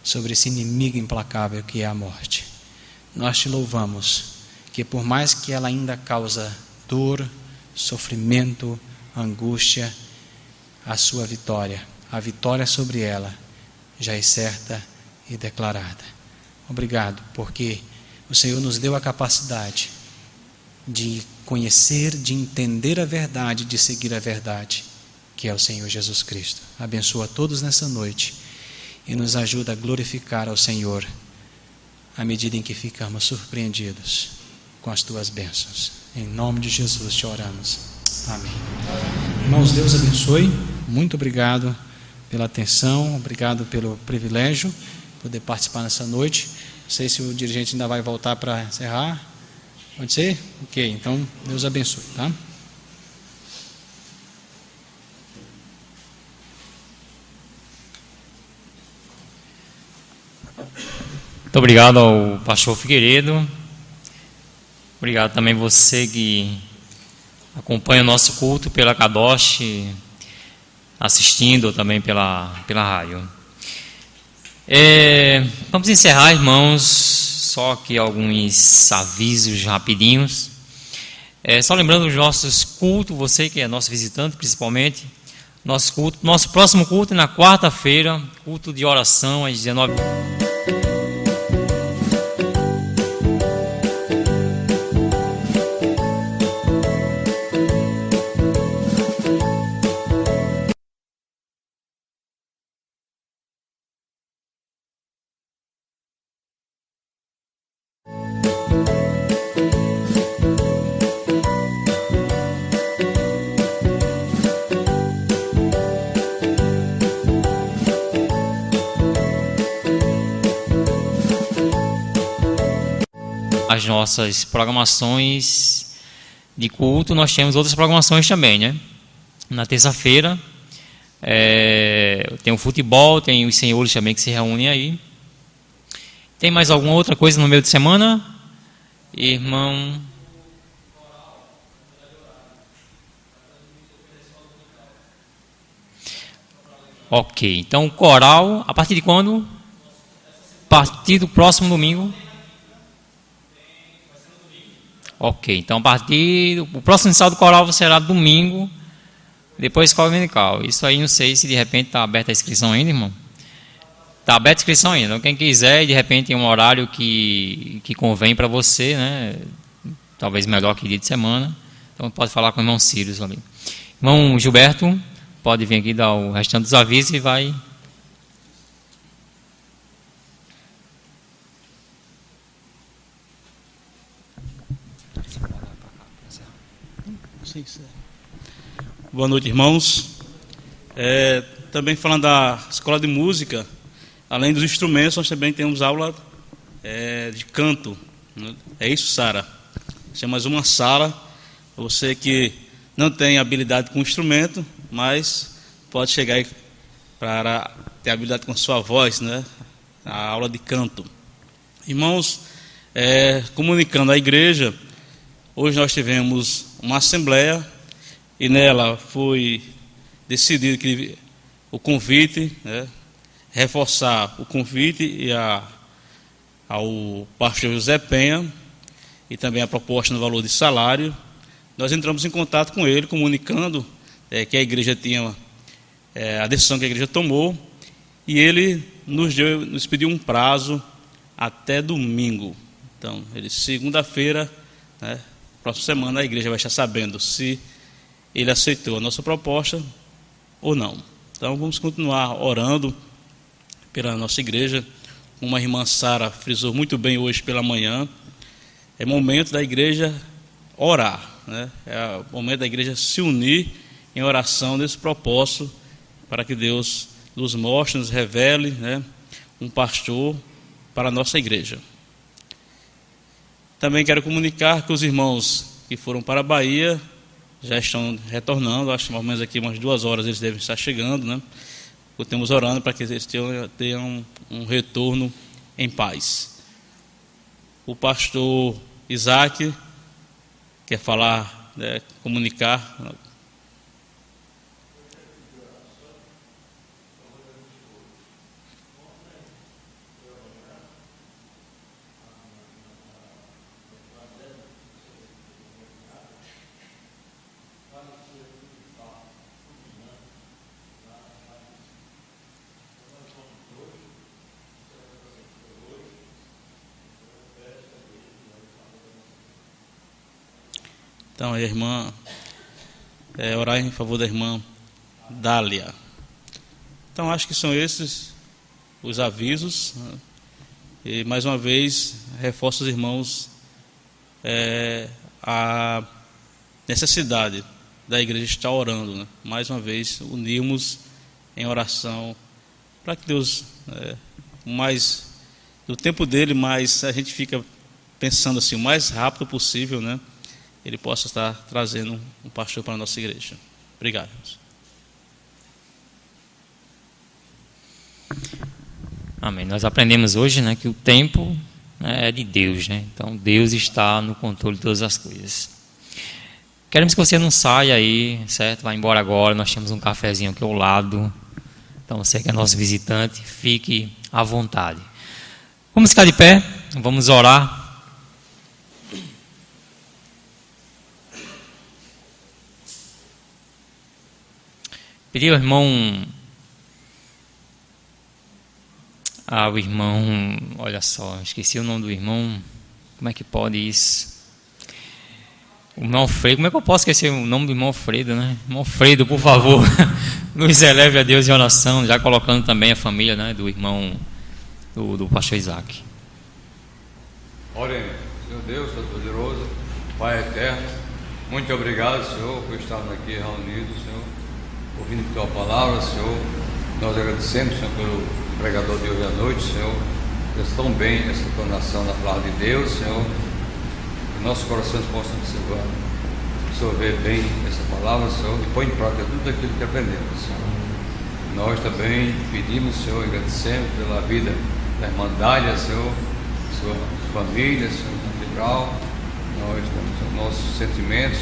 sobre esse inimigo implacável que é a morte. Nós te louvamos, que por mais que ela ainda causa dor, sofrimento, angústia, a sua vitória, a vitória sobre ela, já é certa e declarada. Obrigado, porque o Senhor nos deu a capacidade de conhecer, de entender a verdade, de seguir a verdade, que é o Senhor Jesus Cristo. Abençoa todos nessa noite e nos ajuda a glorificar ao Senhor à medida em que ficamos surpreendidos com as tuas bênçãos. Em nome de Jesus te oramos. Amém. Irmãos, Deus abençoe. Muito obrigado pela atenção, obrigado pelo privilégio de poder participar nessa noite. Não sei se o dirigente ainda vai voltar para encerrar. Pode ser? Ok, então Deus abençoe, tá? Muito obrigado ao pastor Figueiredo. Obrigado também você que acompanha o nosso culto pela Kadosh, assistindo também pela rádio. Vamos encerrar, irmãos, só aqui alguns avisos rapidinhos. Só lembrando os nossos cultos, você que é nosso visitante principalmente, nosso próximo culto é na quarta-feira, culto de oração às 19h. As nossas programações de culto, nós temos outras programações também, né? Na terça-feira tem o futebol, tem os senhores também que se reúnem aí. Tem mais alguma outra coisa no meio de semana? Irmão? Ok, então coral, a partir de quando? A partir do próximo domingo? Ok, então a partir o próximo ensaio do coral será domingo, depois escola dominical. Isso aí não sei se de repente está aberta a inscrição ainda, irmão. Está aberta a inscrição ainda. Então quem quiser, de repente tem um horário que convém para você, né? Talvez melhor que dia de semana. Então pode falar com o irmão Círios ali. Irmão Gilberto, pode vir aqui dar o restante dos avisos e vai. Boa noite, irmãos. Também falando da escola de música, além dos instrumentos, nós também temos aula de canto. É isso, Sara? Isso é mais uma sala. Você que não tem habilidade com instrumento, mas pode chegar aí para ter habilidade com sua voz, né? A aula de canto. Irmãos, comunicando à igreja, hoje nós tivemos uma assembleia e nela foi decidido que o convite, né, reforçar o convite ao pastor José Penha e também a proposta no valor de salário. Nós entramos em contato com ele, comunicando que a igreja tinha a decisão que a igreja tomou, e ele nos pediu um prazo até domingo. Então, segunda-feira, né, próxima semana, a igreja vai estar sabendo se ele aceitou a nossa proposta ou não. Então, vamos continuar orando pela nossa igreja. Como a irmã Sara frisou muito bem hoje pela manhã, é momento da igreja orar, né? É momento da igreja se unir em oração nesse propósito, para que Deus nos mostre, nos revele, né, um pastor para a nossa igreja. Também quero comunicar que os irmãos que foram para a Bahia já estão retornando. Acho que mais ou menos aqui umas 2 horas eles devem estar chegando, né? Estamos orando para que eles tenham um retorno em paz. O pastor Isaac quer falar, né, comunicar. Então, a irmã, orar em favor da irmã Dália. Então, acho que são esses os avisos, né? E, mais uma vez, reforço os irmãos a necessidade da igreja estar orando, né? Mais uma vez, unirmos em oração para que Deus, mais do tempo dele, mais a gente fica pensando assim, o mais rápido possível, né? Ele possa estar trazendo um pastor para a nossa igreja. Obrigado. Amém. Nós aprendemos hoje, né, que o tempo, né, é de Deus, né? Então Deus está no controle de todas as coisas. Queremos que você não saia aí, certo? Vai embora agora. Nós temos um cafezinho aqui ao lado. Então você que é nosso visitante, fique à vontade. Vamos ficar de pé. Vamos orar. Pedi ao irmão, olha só, esqueci o nome do irmão, como é que pode isso? O irmão Alfredo, como é que eu posso esquecer o nome do irmão Alfredo, né? Irmão Alfredo, por favor, nos eleve a Deus em oração, já colocando também a família, né, do irmão, do pastor Isaac. Orem, Senhor Deus, Todo-Poderoso, Pai Eterno, muito obrigado, Senhor, por estarmos aqui reunidos, Senhor, ouvindo a Tua palavra, Senhor. Nós agradecemos, Senhor, pelo pregador de hoje à noite, Senhor. Fez tão bem essa tornação da palavra de Deus, Senhor. Que nossos corações possam absorver bem essa palavra, Senhor, e pôr em prática tudo aquilo que aprendemos, Senhor. Nós também pedimos, Senhor, agradecemos pela vida da irmandade, Senhor, sua família, Senhor, integral. Nós temos os nossos sentimentos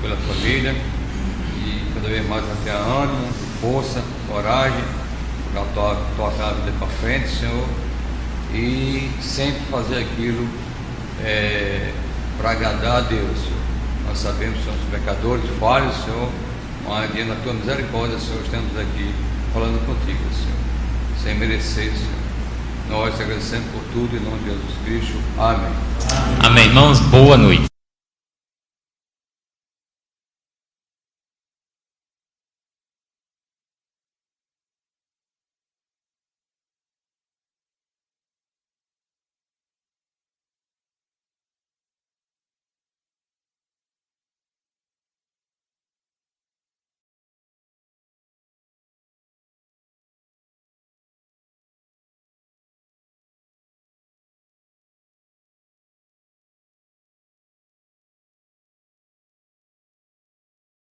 pela família e cada vez mais até ânimo, força, coragem para tocar a vida para frente, Senhor, e sempre fazer aquilo para agradar a Deus, Senhor. Nós sabemos que somos pecadores, falhos, Senhor, mas diante da Tua misericórdia, Senhor, estamos aqui falando contigo, Senhor, sem merecer, Senhor. Nós te agradecemos por tudo, em nome de Jesus Cristo. Amém. Amém, irmãos. Boa noite.